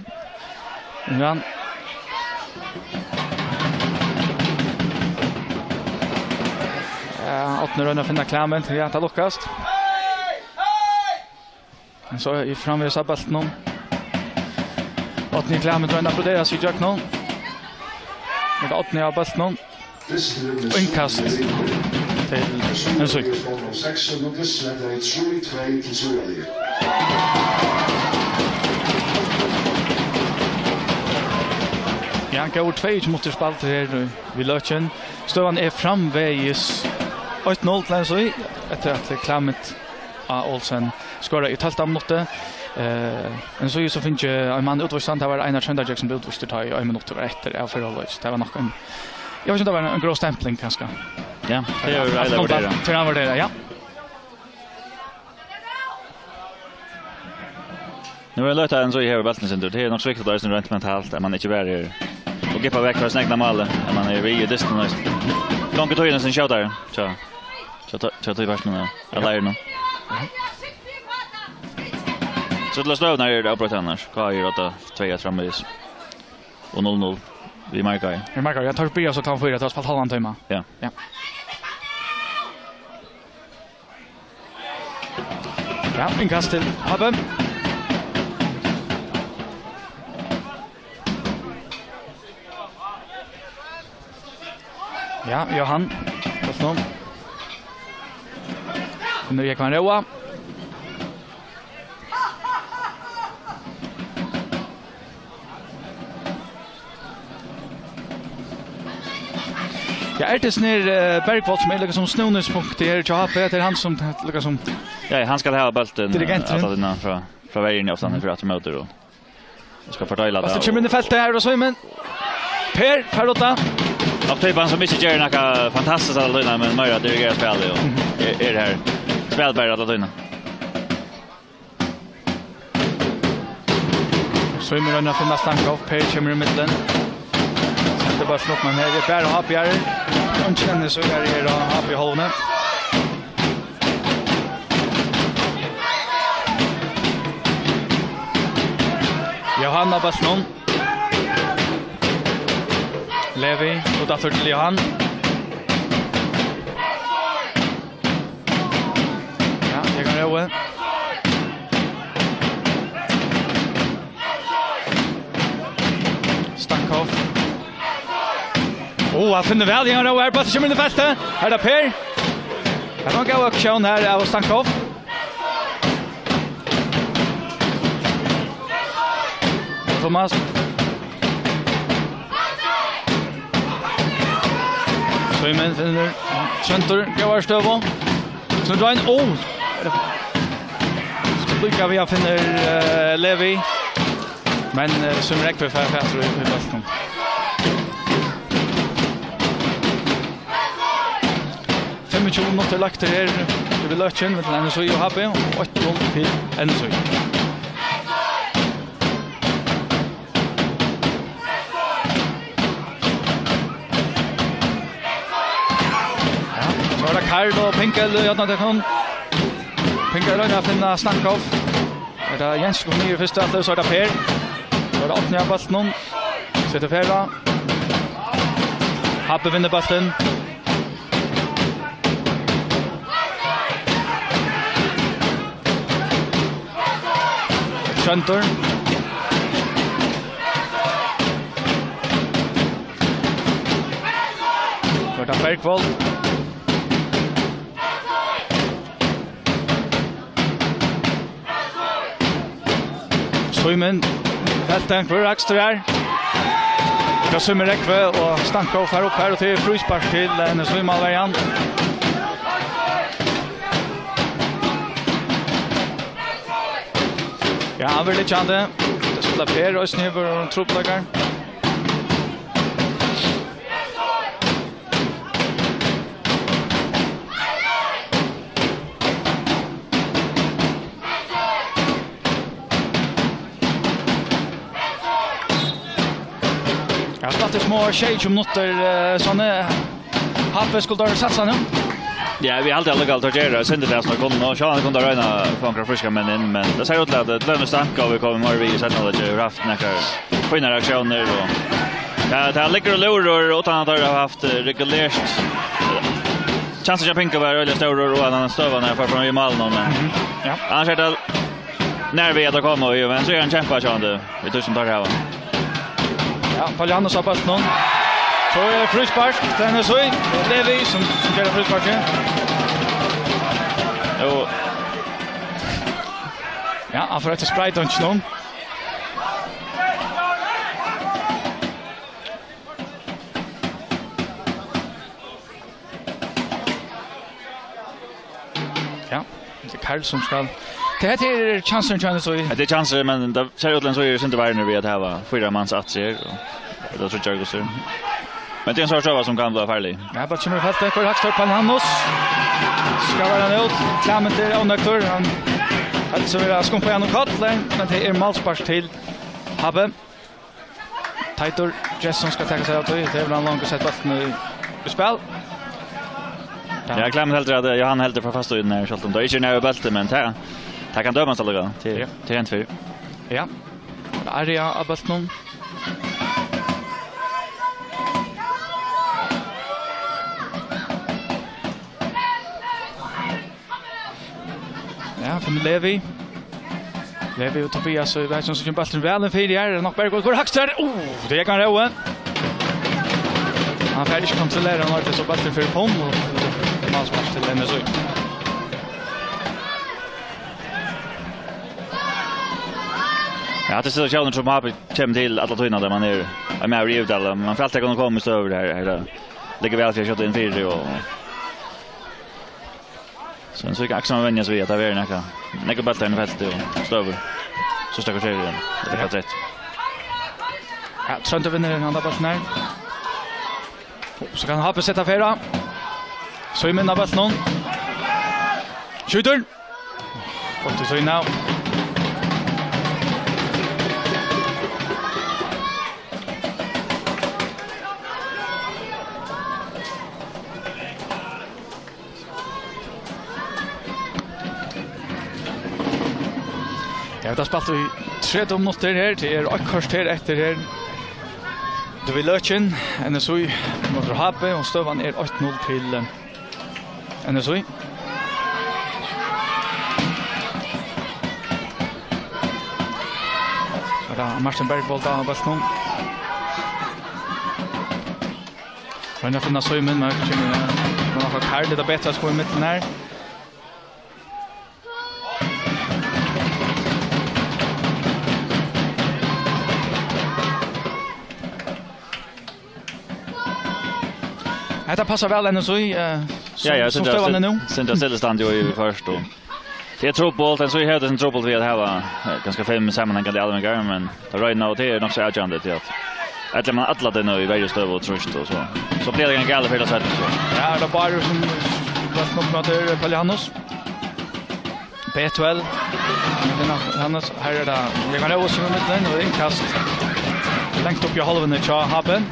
Innan. Ja, åttne rönna finna klämmen till att lukkast. Så i framvis av bollen. Åttne klämmen rönna applåderas i Jöknon. Med åttne av bollen. Inkast till en sök. Ja, går 2 mot spalt här vid Löchen. Stövan är framvägs 8-0 till så efter att Klammet Olsen skorar i 12 minuter. En så finns ju en man utvisad var Einar Sjöndal Jackson utvisad tar i 1 minut över efter av förhållet. Det var nog en jag vet inte det var en grå stämpling kanske. Ja, det är ju det. Ja. Nu är det en så i här Baltenscenter. Det är nog så viktigt att det är rent mentalt att man inte är och gippa väck för sina egna mål. Man är i distans. Långt höjden sen shout där. Så till värsten jag lär nu. Så det står när det uppåt annars. Vad är det att 2-1 framåt. Och 0-0. Vi märker. Jag tar Tobias och tar för att ha spalt halvan timme. Ja. Ja, inkast till Habbe. Ja, Johan. Bötton. Nu gick man roa. Ja, det snir Bergvold som är liksom snunespunkt det är Japp det är han som liksom ja, han ska ha bollen att den från vägen i avstånd för att möta då. Ska fördela det. Fast det kommer in i fältet här och så men Per Carlotta och typen som inte gör några fantastiska alla men mer att dirigera spelet och är det här spelbara alla tunna. Så är man för nästan av Per kommer i mitten. Det bara slår man här det bär och happy här. Och känner så där är det happy hålne. Johanna Basnon. Levi och därför till Johan. Ja, jag kan roa. Stankov. Han finner väl igen och är bara kommer in i fältet. Här är Per. Jag kan gå auktion här av Stankov. Thomas. Så i men finner Center går stöva. Så då en Lukka vi finner Levi. Men som räcker för fast i basten. Minutter lagt her ved Løtjen med NSU og HB og 8-0 til NSU. Så er det Karl og Pinkel Pinkel har finnet Stankov. Det er Jens som kommer i første etter, så er det Per. Så er det 8 av basten. Sitter Ferra. HB vinner basten. Center. Korta Bergvold. Strømmen. Felten for ekstra her. Ska Summer Rekve og Stankov her opp her og til fryspark til en Svømmalverian. Ja, han vill inte det. Det spelar Per och Snever och truppläggar. Jag har startat små tjej minuter såna Happe skulle ha satsa nu. Ja, vi har alltid alla att göra. Sen det som kommer och Sean kunde räna från friska men det ser ut att det är Stanka och vi kommer mer vi sen att det har haft några fina reaktioner och ja, det ligger och lurar utan att ha haft regulärt chansen att pinka var eller stora och annan stöva när från i mål någon men ja. Annars är det när vi att komma och men så är han kämpa Sean det vi tusen tar här. Ja, Paulianus har passat någon. Så är frispark, den är så i. Levi som gör frisparken. Jo. Ja, han får ett sprite och någon. Ja, det är Karl som ska. Det här är chansen att så i. Det är chanser men det ser ut så är det inte värre vi att ha fyra mans aktier och då tror jag det går. Men det är en sorts öva som kan bli farlig. Ja, bara kommer fältet för högst upp på Hannos. Ska vara ut. Klammet är underktor. Han alltså vill skumpa igen och Kattler, men det är målspark till Habbe. Titor Jesson ska ta sig av det. Det är väl långt att sätta bollen i spel. Jag klammer helt rätt. Johan helt för fast in när så att de inte nära bollen men det kan dömas alltså till rent för. Ja. Aria av bollen. Ja, från Levi. Levi och Tobias och vet som ska bollen väl en fyra är nog Bergvall går högst där. Det kan råa. Han får inte kontrollera när det så bollen för pom och man ska till den så. Ja, det ser ut som har kommit till alla tyna där man är med i utdela. Man får alltid kunna komma över där. Ligger väl för att skjuta in fyra och sen så kan man vänja sig vid att det är några bollar i fältet och stå över. Så ska det ske igen. Det är helt rätt. Ja, Trönte vinner den andra bollen här. Så kan Happe sätta fyra. Så i minna bollen någon. Skjuter. Fått det så in nu. Ja, det spalt vi 3 minuter här till kvarter efter här. Det vill Lötjen, NSU mot Happe och stövan är 8-0 till NSU. Så där Martin Bergvold av Baston. Men jag finner så i min man har Karl lite bättre att gå i mitten här. Det passar väl ännu så i som stövande nu. Sen jag stillstand ju i först då. Det är trubbel, den så i hade en trubbel vi hade ganska fem sammanhängande allmänna men right now det är nog så agenda till att man alla det nu i varje stöv och trust och så blir det en galet för det så. Ja, det bara som vart nog med Palianos. B12. Hannes här är det. Jag kan också med den och inkast. Längt upp i halvan i Chahaben.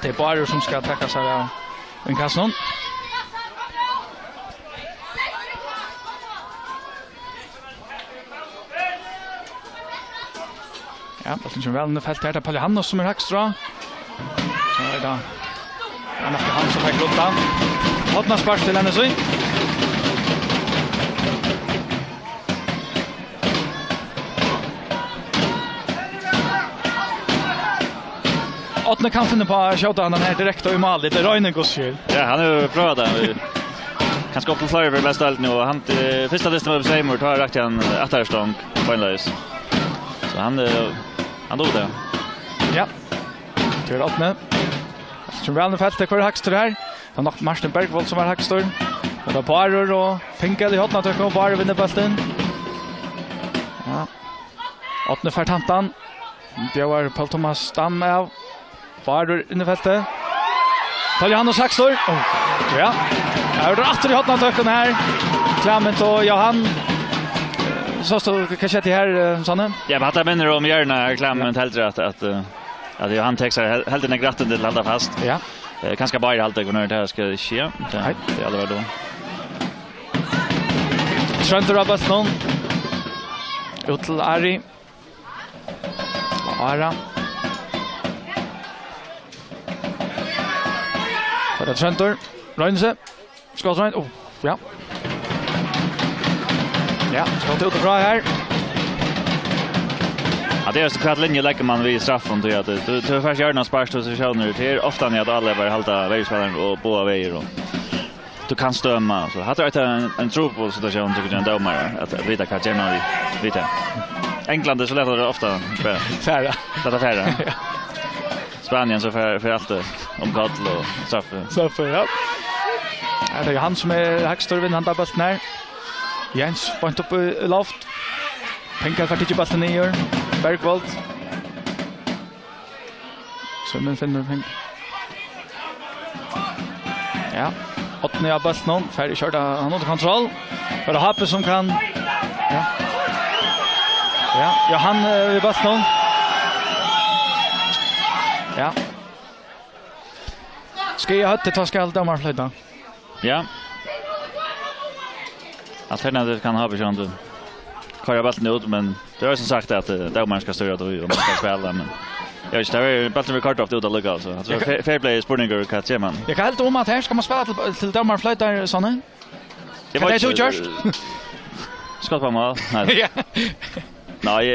Det är bara som ska attacka sig av inkaston. Ja, det finns ju väl en fält här till Palianos som är högstra. Så är det. Han har han som har klubban. Hotna spark till henne så. Åtne kan finna på att skjuta han här direkt och i mål. Det är Röjne Gossfjell. Ja, han är bra där. Kan skapa fler för bästa allt nu och han första listan med Seymour tar rakt han atterstång på en lös. Så han dog det. Ja. Det är Åtne. Som väl fältet kvar högst här. Det nog Martin Bergvold som var högst. Och det är Barur och Pinkel i hotna tryck och Barur vinner bollen. Ja. Åtne för tantan. Björn Paul Thomas Stam av Barur inne i fältet. Palianos högstor. Ja. Jag har åter i hotna tryck här. Clement och Johan. Så står kanske det här såna. Ja, men att menar om gärna Clement helt rätt att han textar helt den gratten det landar fast. Ja. Kanske bara halt det går ner där ska ske. Det är alldeles då. Trent Robinson. Ut till Ari. Ara. För det Trentor. Rönse. Skott Rön. Ja. Ja, skott ut bra här. Ja, det är så kvart linje lägger man vid straffen till att du först gör någon sparksituationer till ofta när att alla bara halta vägspelaren och båda vägar och du kan stömma så hade det en trubbel situation tycker jag domare att vita kan gärna vita. England så lättare ofta färra. Det färra. Spanien så för allt om kall och straff. Ja. Det är han som är högst och vinner bäst när. Jens point upp i loft. Pinkel för tidigt bollen ner. Bergvold. Så men finner Pink. Ja. Åtne av bollen färdig körda han under kontroll. För det Happe som kan. Ja. Ja, han i bollen. Ja. Ska jag hötte ta skall domar flytta. Ja. Alternativt kan ha bekänt köra bollen ut men det är som sagt att domaren ska styra då om man ska spela men jag vet inte det är bollen med kort av det lugga alltså fair play sporting kan se man. Jag kan helt om att här ska man spela till domaren flyttar såna. Det var ju just. Skott på mål. Nej. Nej,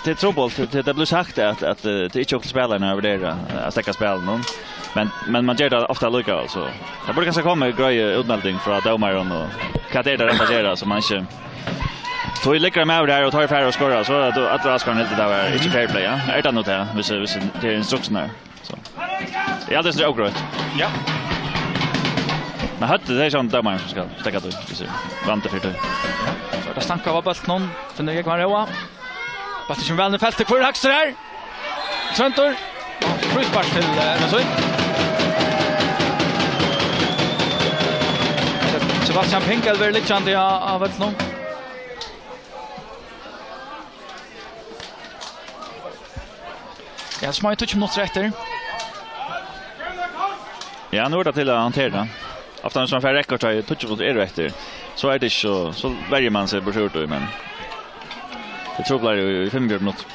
det är trubbel det blir sagt att det är inte också spelarna över där att stäcka spelen men man gör det ofta lugga alltså. Det borde kanske komma grej utmelding från domaren och kan det där passera så man inte så vi lyckas med där och tar färre och skorar så att du askar helt det där inte fair play ja. Är det något här? Hvis det är instruktioner så. Ja, det är också. Ja. Men hade det är sånt där man ska stäcka då. Vi ser. Vante för det. Så det stanka var bäst någon. Finner jag kvar Roa. Fast det kommer väl i fältet för högst där. Trentor. Frispark till så. Sebastian Pinkel vill lite chans av ett någon. Ja, smart touch mot rätter. Ja, nu är det till att hantera. Ofta som för rekord så touch mot rätter. Så är det så väljer man sig på skjort men det tror jag i 5 minuter.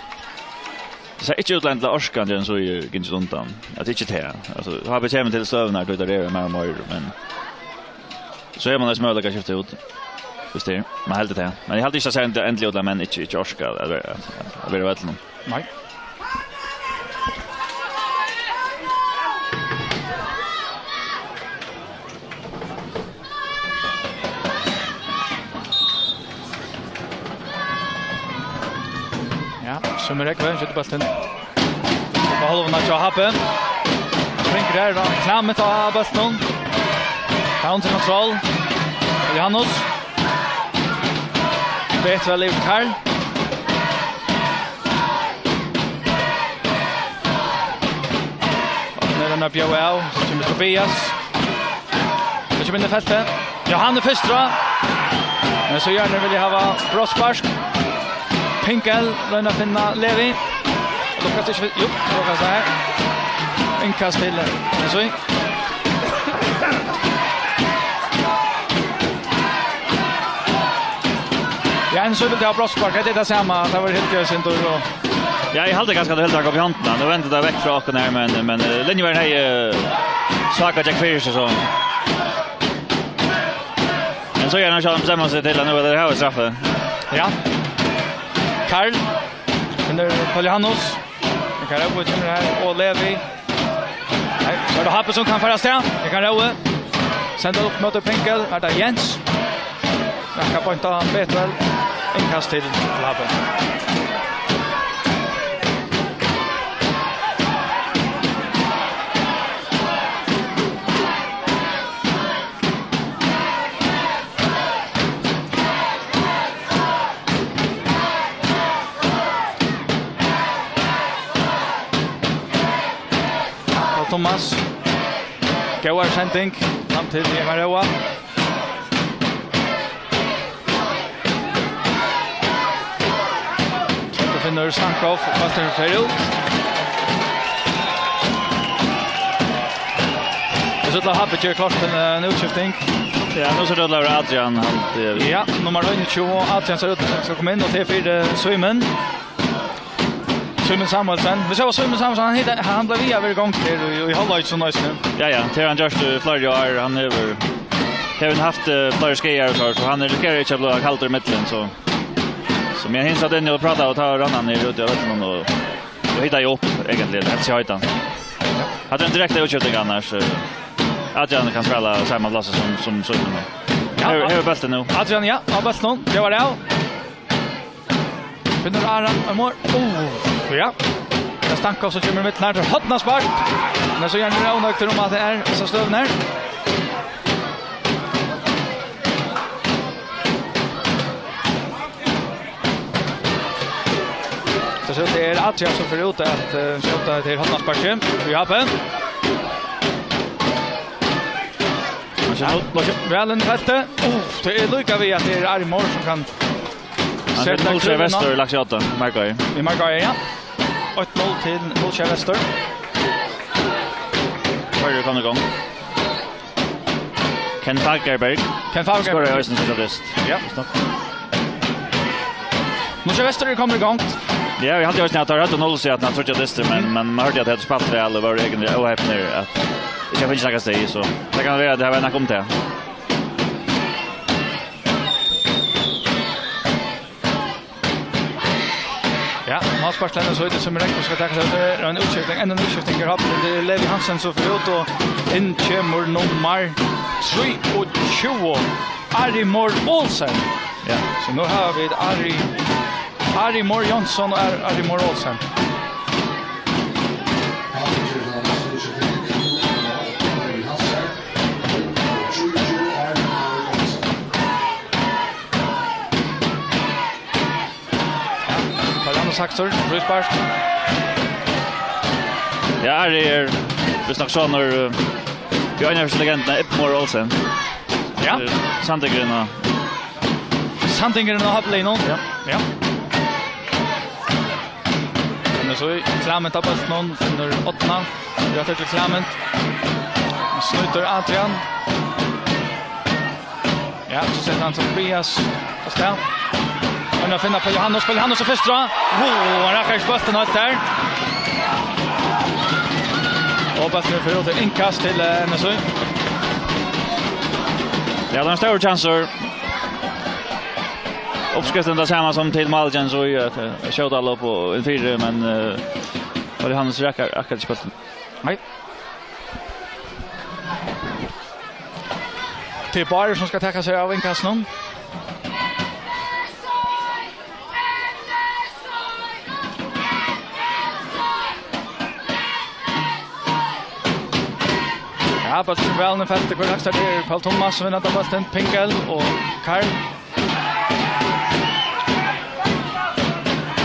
Så inte utländska orskan så är det inte undan. Att inte det. Alltså har bestämt till sövnar då det är mer och mer men så är man nästan möjligt att skifta ut. Just det. Man helt det. Men jag hade inte sagt äntligen att men inte orska eller vara väl någon. Nej. Ja, som är räcker inte bara den. På halvan av Happe. Springer där då. Klammet av Baston. Counter kontroll. Johannes. Bättre liv Karl. Och när den bjöd så kommer Tobias. Så kommer in i fältet. Johannes Fistra. Men så gärna vill jag ha brottspark. Pinkel rönnar finna Levi. Lukas inte jo, Lukas där. Inkast till. Så ja, en så vill det ha brottspark. Det är det samma. Det var helt görs inte då. Ja, jag hade ganska helt tag av handen. Nu väntade jag väck från åken här men linjen var här svaka Jack Fish så. Men så gärna kör de bestämma sig till nu det här straffet. Ja. Karl. Under Poljanos. Det kan råa till här och Levi. Nej, så är det Happe som kan föras till. Det kan råa. Sända upp mot Pinkel. Är det Jens. Jag kan pointa bättre. Inkast till Happe. Thomas. Gåar sändning fram till Emaroa. Så finner Stankov fast en fel. Så det har Happe klart en utskiftning. Ja, nu så rullar Adrian han. Ja, nummer 20 Adrian så ska komma in och T4 Simon. Simon Samuelsen. Vi ser vad Simon Samuelsen han blev via över gång till i halvlek så nice nu. Ja, till han just Florida han över. Kevin haft flera skier så han riskerar inte att bli kallt i mitten så. Så men hinsa den och prata och ta rannan ner ut jag vet inte och hitta ju upp egentligen att se hitan. Hade en direkt utskjutning annars Adrian kan spela samma plats som Simon. Ja, här bäst nu. Adrian ja, av bäst nu. Det var det. Finner Aran Amor. Ja. Det Stankov så kommer mitt när hotna spark. Men så gärna det onökt om att det är så stövn här. Så det är Adrian som får ut att skjuta till hotna sparken. Vi har på. Väl en fäste. Det är lika vi att det är Armor som kan sätta Nolsjö Väster Laxjata. Markar. Vi markar ja. 8-0 till Nolsjö Väster. Förr kommer igång. Ken Falkerberg. Skorar jag östen så det. Ja. Nolsjö Väster kommer igång. Ja, vi hade ju snart hört Nolsjö att han trodde det men man hörde att det hade spalt det alla var egentligen ohäpner att jag vill inte säga så. Det kan vara det här var en kom till. Ja, Masparslända så är det som räcker ska ta det en utskiftning en utskiftning har det är Levi Hansen så för ut och in kommer nummer 23 Arimor Olsen. Ja, så nu har vi Arimor Jonsson och Arimor Olsen. Saxor, Ruspark. Ja, det är vi snackar så när vi har en legend Epmore Olsen. Ja. Sandegren och Happelino. Ja. Ja. Men så Clement har bäst någon under 8. Jag tar till Clement. Snuter Adrian. Ja, så sätter han Tobias på ställ. Och nu finner på Johannes och Fistra. Han räcker spösten allt där. Och bara nu för ut inkast till NSU. Ja, de stora chanser. uppskriften där samma som till Malgen så ju att köra alla på en fyra men var det hans räcker akkurat spelet. Nej. Till Bar som ska täcka sig av inkasten. Ja, på väl fältet går högst där Paul Thomas som vinner bollen, Pinkel och Karl.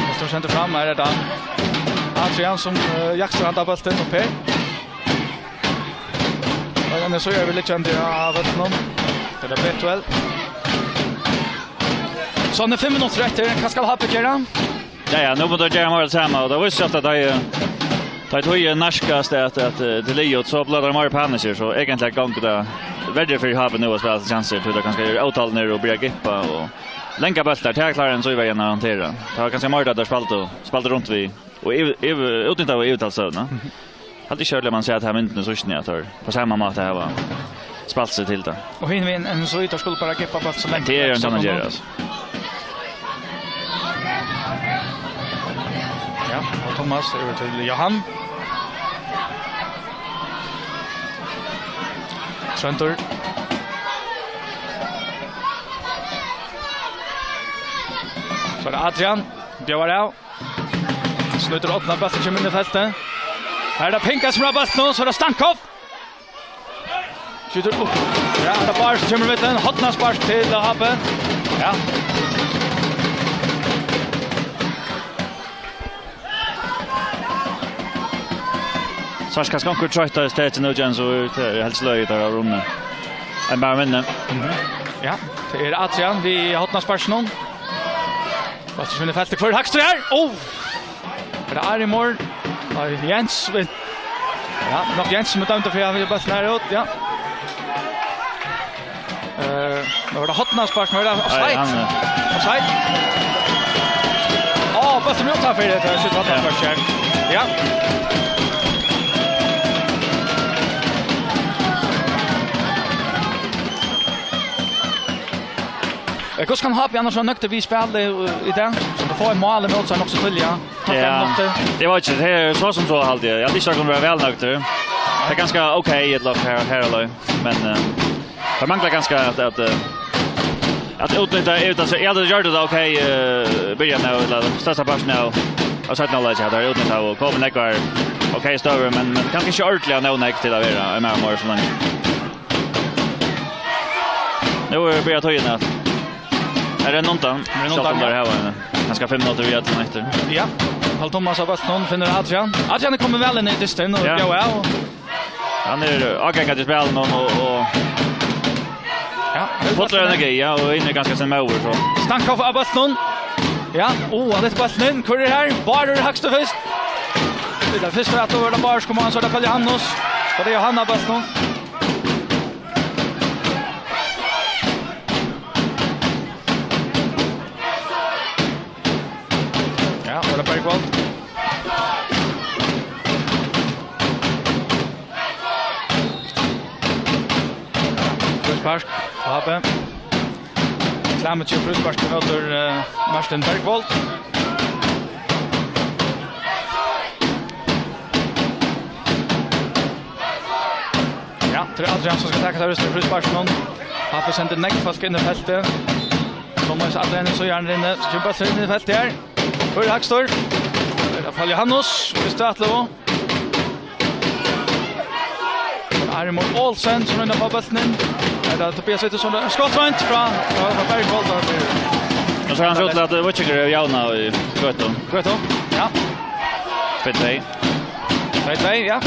Och står center fram är det Adrian som jaxar han bollen och Per. Och den så gör vi lite ändå av bollen. Det är bättre väl. Så när 5 minuter efter kan ska ha på göra. Ja, nu borde jag göra samma och det var så att det tar ju narskast att det Leo så bladar mer på henne så egentligen gång det väldigt för har nu att spela chanser till att kanske göra avtal ner och börja gippa och länka bollar till klaren så i vägen att hantera. Det har kanske mer där spalta runt vi och utnyttja av uttalsövna. Hade körde man säga att här mynten så snätt tar på samma mat det här var spalt sig till det. Och hinner vi en så ytter skulle bara gippa på så länge. Det är inte man gör alltså. Ja, och Thomas över till Johan. Tröntor. Så det Adrian. Björn av. Slutar öppna bollen till minne fäste. Här är det Pinka som har bollen så det Stankov. Skjuter upp. Ja, det Bars kommer med den hotna spark till Habe. Ja. Sarska skankur trötta istället nu igen så helst löjt där av rummet. En bara minne. Ja, det är Adrian vi hotna spark någon. Vad ska vi fästa för högst här? Oh! Det är Arimor. Jens. Ja, nog Jens som dömde för jag vill bara snära ut, ja. Nu var det hotna spark med det offside. Offside. Bara som jag tar för det så hotna spark här. Ja. Hur kan ha annars så nökte vi spela i den så det får en mål emot sig också till ja. Det var inte det så som så alltid. Jag tycker att det var väl nökte. Det är ganska okej ett lag här eller men det manglar ganska att utnyttja utan så jag hade gjort det okej börja nu eller starta pass nu. Och så att knowledge hade utnyttja och kommer näkvar okej stöver men kanske inte ordentligt nå näkt till att vara en mer så länge. Nu börjar jag ta in att är det någonting? Där här var ganska 5 minuter via till efter. Ja. Paul Thomas har bast någon finner Adrian. Adrian kommer väl in i disten och ja. Han är avgångad till spelen och ja, fotar energi ja och inne ganska sen med över så. Stankov av bast någon. Ja, han är bast in. Kurre här. Bara högsta först. Det är första att över den bara ska man så där följer han oss. Och det är Johanna bast någon. Ja, och det är Bergvall. Fruspark, Habe. Klammet ju fruspark möter Martin Bergvall. Ja, det är Adrian som ska tacka till Öster fruspark någon. Habe sänder näckfast in i fältet. Thomas Adrian så gärna inne. Jumpa sig in i fältet här. För Hackstor. Det faller Johannes. Vi startar då. Arimor Olsen som är på bollen. Det är Tobias ute som skottvant från Bergvall. Och så han skjuter att Watchiger är jauna i Göteborg. Göteborg. Ja. 2-2. 2-2, ja.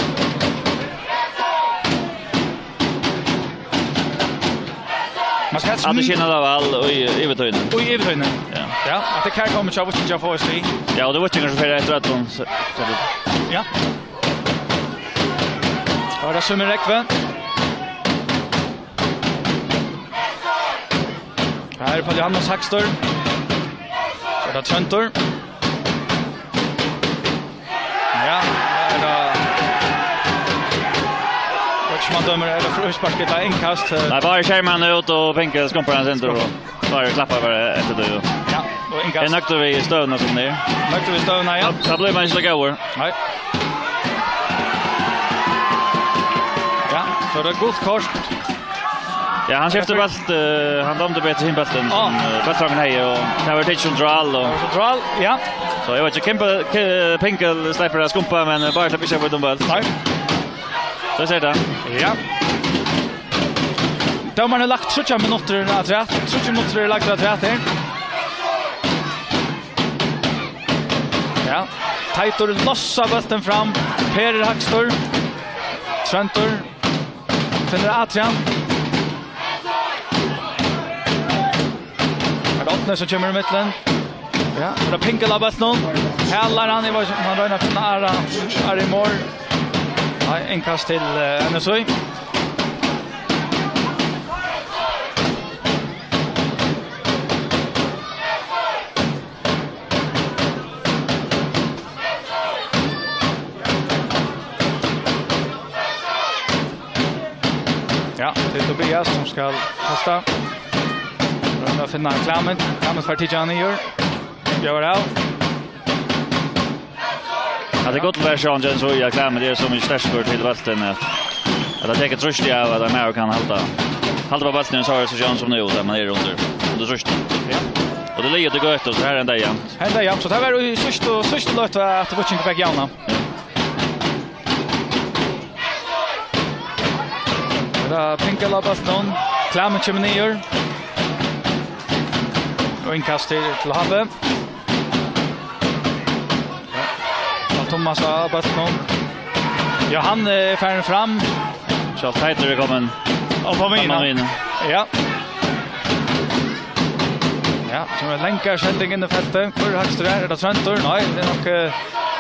Man ska att det känner det väl och i Evertöjnen. Och i Evertöjnen. Ja. Ja, att det kan komma till Watchiger för oss i. Ja, och det Watchiger som för efter att hon ja. Och det summer räckve. Här är på Johannes Hackstor. Så det Tröntor. Ja, det är man dömer eller frusparket där inkast. Nej, bara skärman ut och Pinkel skompar hans inte och bara klappar bara efter det. Ja. så inkast. En aktor i stövna som det är. Mökte vi stövna, ja. Så blir man inte gåor. Nej. Ja, så det är gott kort. Ja, han köpte bäst, han dömde bättre sin bästen som bättragen här och det var ett drall och drall, ja. Så jag vet inte Pinkel släpper att skumpa men bara släpper sig på dem väl. Nej. Så ser det. Ja. Domaren har lagt 30 minuter att rätt. 30 minuter lagt att rätt här. Ja. Teitur lossar bollen fram. Per Hackstor. Trentor. Finner Adrian. Rottner som kommer i mitten. Ja, det är Pinkel av bollen. Hällar han i vad man rör att finna är i mål. Nej, inkast till NSU. Ja, det är Tobias som ska kasta. Runda finna Klammet. Klammet för Tijan gör. Gör det. Ja, det är gott att version Jens och jag Klammet det är som en stärskor till vatten att det tar trust i av att man kan hålla på vattnet så här så Jens som nu där man är under trust. Ja. Och det ligger det gott och så här ända igen. Ända igen så det var ju sist låt att det var inte väg jämna. Da Pinkel av Baston, Klammet kommer ner. Och inkast till Habbe. Ja, Thomas av Baston. Ja, han är färdig fram. Så Teitur kommer och på mina. Ja. Ja, som en länkar sättning in i fältet. För högst där, det Trentor. Nej, det är nog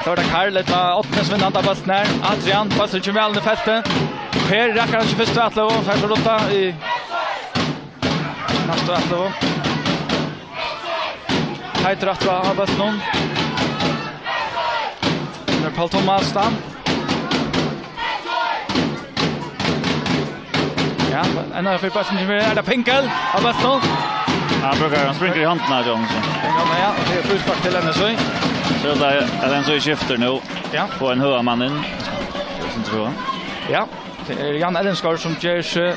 då det Karl ett åttnes vinnande av Baston här. Adrian, Baston kommer väl i fältet. Per räcker han 21 Atlevo, för att rotta i nästa Atlevo. Teitur Atlevo har bäst någon. Det är Paul Thomas där. Ja, en av för passen är det Pinkel har bäst någon. Han springer i handen här Johnson. Ja, det är frispark till NSU. Så det är en så i skifter nu. Ja. På en huvudmannen. Det tror jag. Ja. Det är Jan Ellenskar som gör sig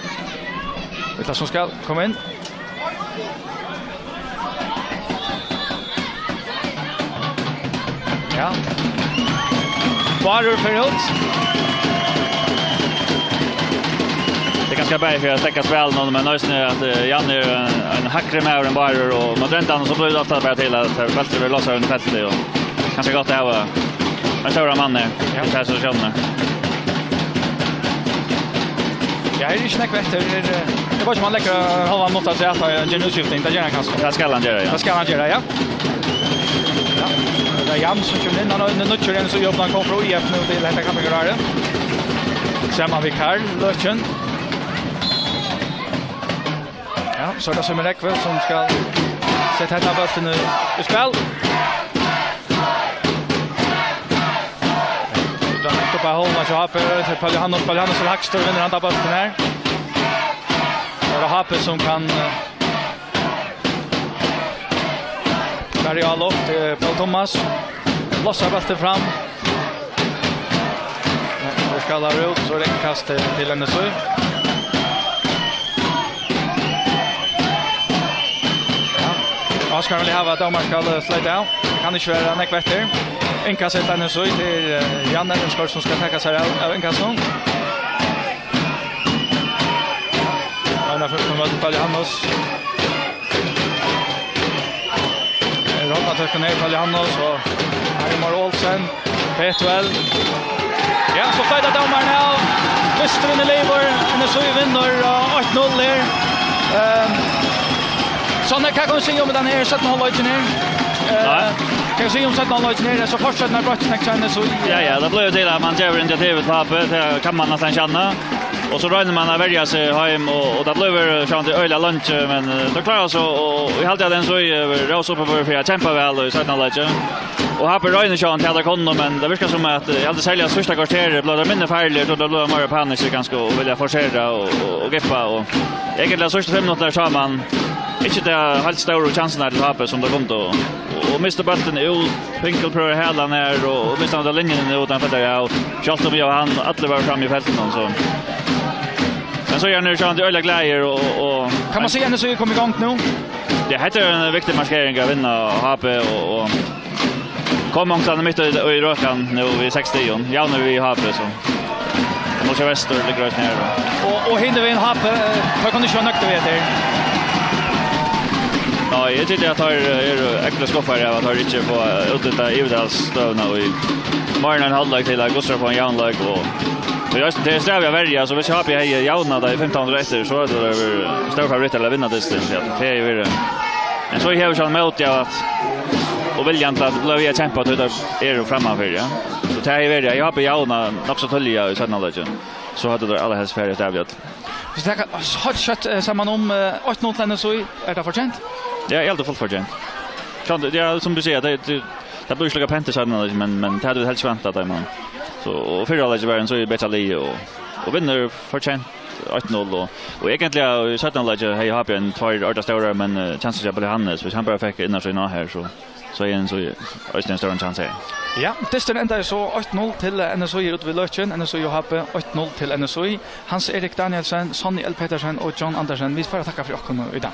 det som ska komma in. Ja. Barur för ut. Det är ganska bra för att stäcka spel någon men nöjs nu att Jan är en hackre med en Barur och mot räntan så blir det ofta bara till att Väster lossar under fältet och ganska gott det här var en stora man där i den här situationen. Ja, det är inte näkvärt. Det var som man lägger halva mot att säga att det är en utskiftning. Det gör han kanske. Det ska han göra, ja. Det ska han göra, ja. Ja. Det är Jan som kommer in. Han har en nutcher så jobbar han kom från IF nu till Landskappingardystur. Samma vid Karl Lötjen. Ja, så är det som en räckväl som ska sätta henne bösten i spel. På hållen så Happe till Paljanos och Hackstor vinner han bollen här. Och det Happe som kan bärga lopp till Paul Thomas. Lossar bollen fram. Och skallar ut så det kast till NSU. Ja. Oskar vill ha att domar ska slide out. Kan inte köra näckvätter. Inkast ett annat så till Jan Ellenskar som ska täcka sig av inkaston. Anna för kommer att falla Hannos. Rotta täcker ner falla Hannos och Aymar Olsen. Petuel. Ja, så fightar domaren här. Lyster in i lever. NSU vinner 8-0 där. Så när kan se om den här 17-hållet ner. Kan se om 17-hållet ner så fortsätter när brottet känns så. Ja, det blir ju till att man ger initiativet på Happe. Det kan man nästan känna. Och så rör man att välja sig hem och det blir chans till öliga lunch men då klarar så och i halta den så rås upp för att kämpa väl och sådana läge. Och här på röjnen chans till alla konno men det verkar som att jag hade sälja första kvarteret blev det mindre färdigt och då blev det mer panik ganska och vilja forcera och greppa och egentligen så 5 minuter så man inte det helt stora chansen att hoppa som det kom då och Mr. Button ut Pinkel på hela ner och Mr. den linjen utanför där och Charles och han alla var fram i fältet så. Men så gör nu så han öliga glädjer och kan man se ändå så kommer igång nu. Det heter en viktig markering att vinna HP och kommer också mitt i rökan nu i 60. Ja nu vi HP så. Måste väster ligger ner och hinner vi en HP för kan du köra nökter vet det. Ja, jag tycker att jag är äckla skoffar av att jag inte på utnyttja Effodeildstövna och i morgonen halvlag till att Gustav på en jaunlag och det är sträv jag välja så hvis jag har på jauna där i 1500 efter så är det stor favorit att vinna det det är ju men så har jag mot att och viljan att bli att kämpa till det framför ja så det är ju jag har på jauna också tölja i sådana lägen så hade det alla helst färdigt avgjort. Så det har kött samman om 8-0 så är det förtjänt. Det är helt fullt förtjänt. Kan det som du säger det blir slaga penter sådana men det hade vi helt väntat där man. Så och för alla lägen så är det bättre li och vinner förtjänt 8-0 och egentligen sådana lägen hej har en 2 års stora men chansen jag på Hannes hvis han bara fick innan så innan här så är en så är en större chans här. Ja, testen enda så 8-0 till NSO ut vid Löchen, NSO Johappe 8-0 till NSO. Hans Erik Danielsen, Sonny L. Petersen och John Andersen. Vi får tacka för att komma idag.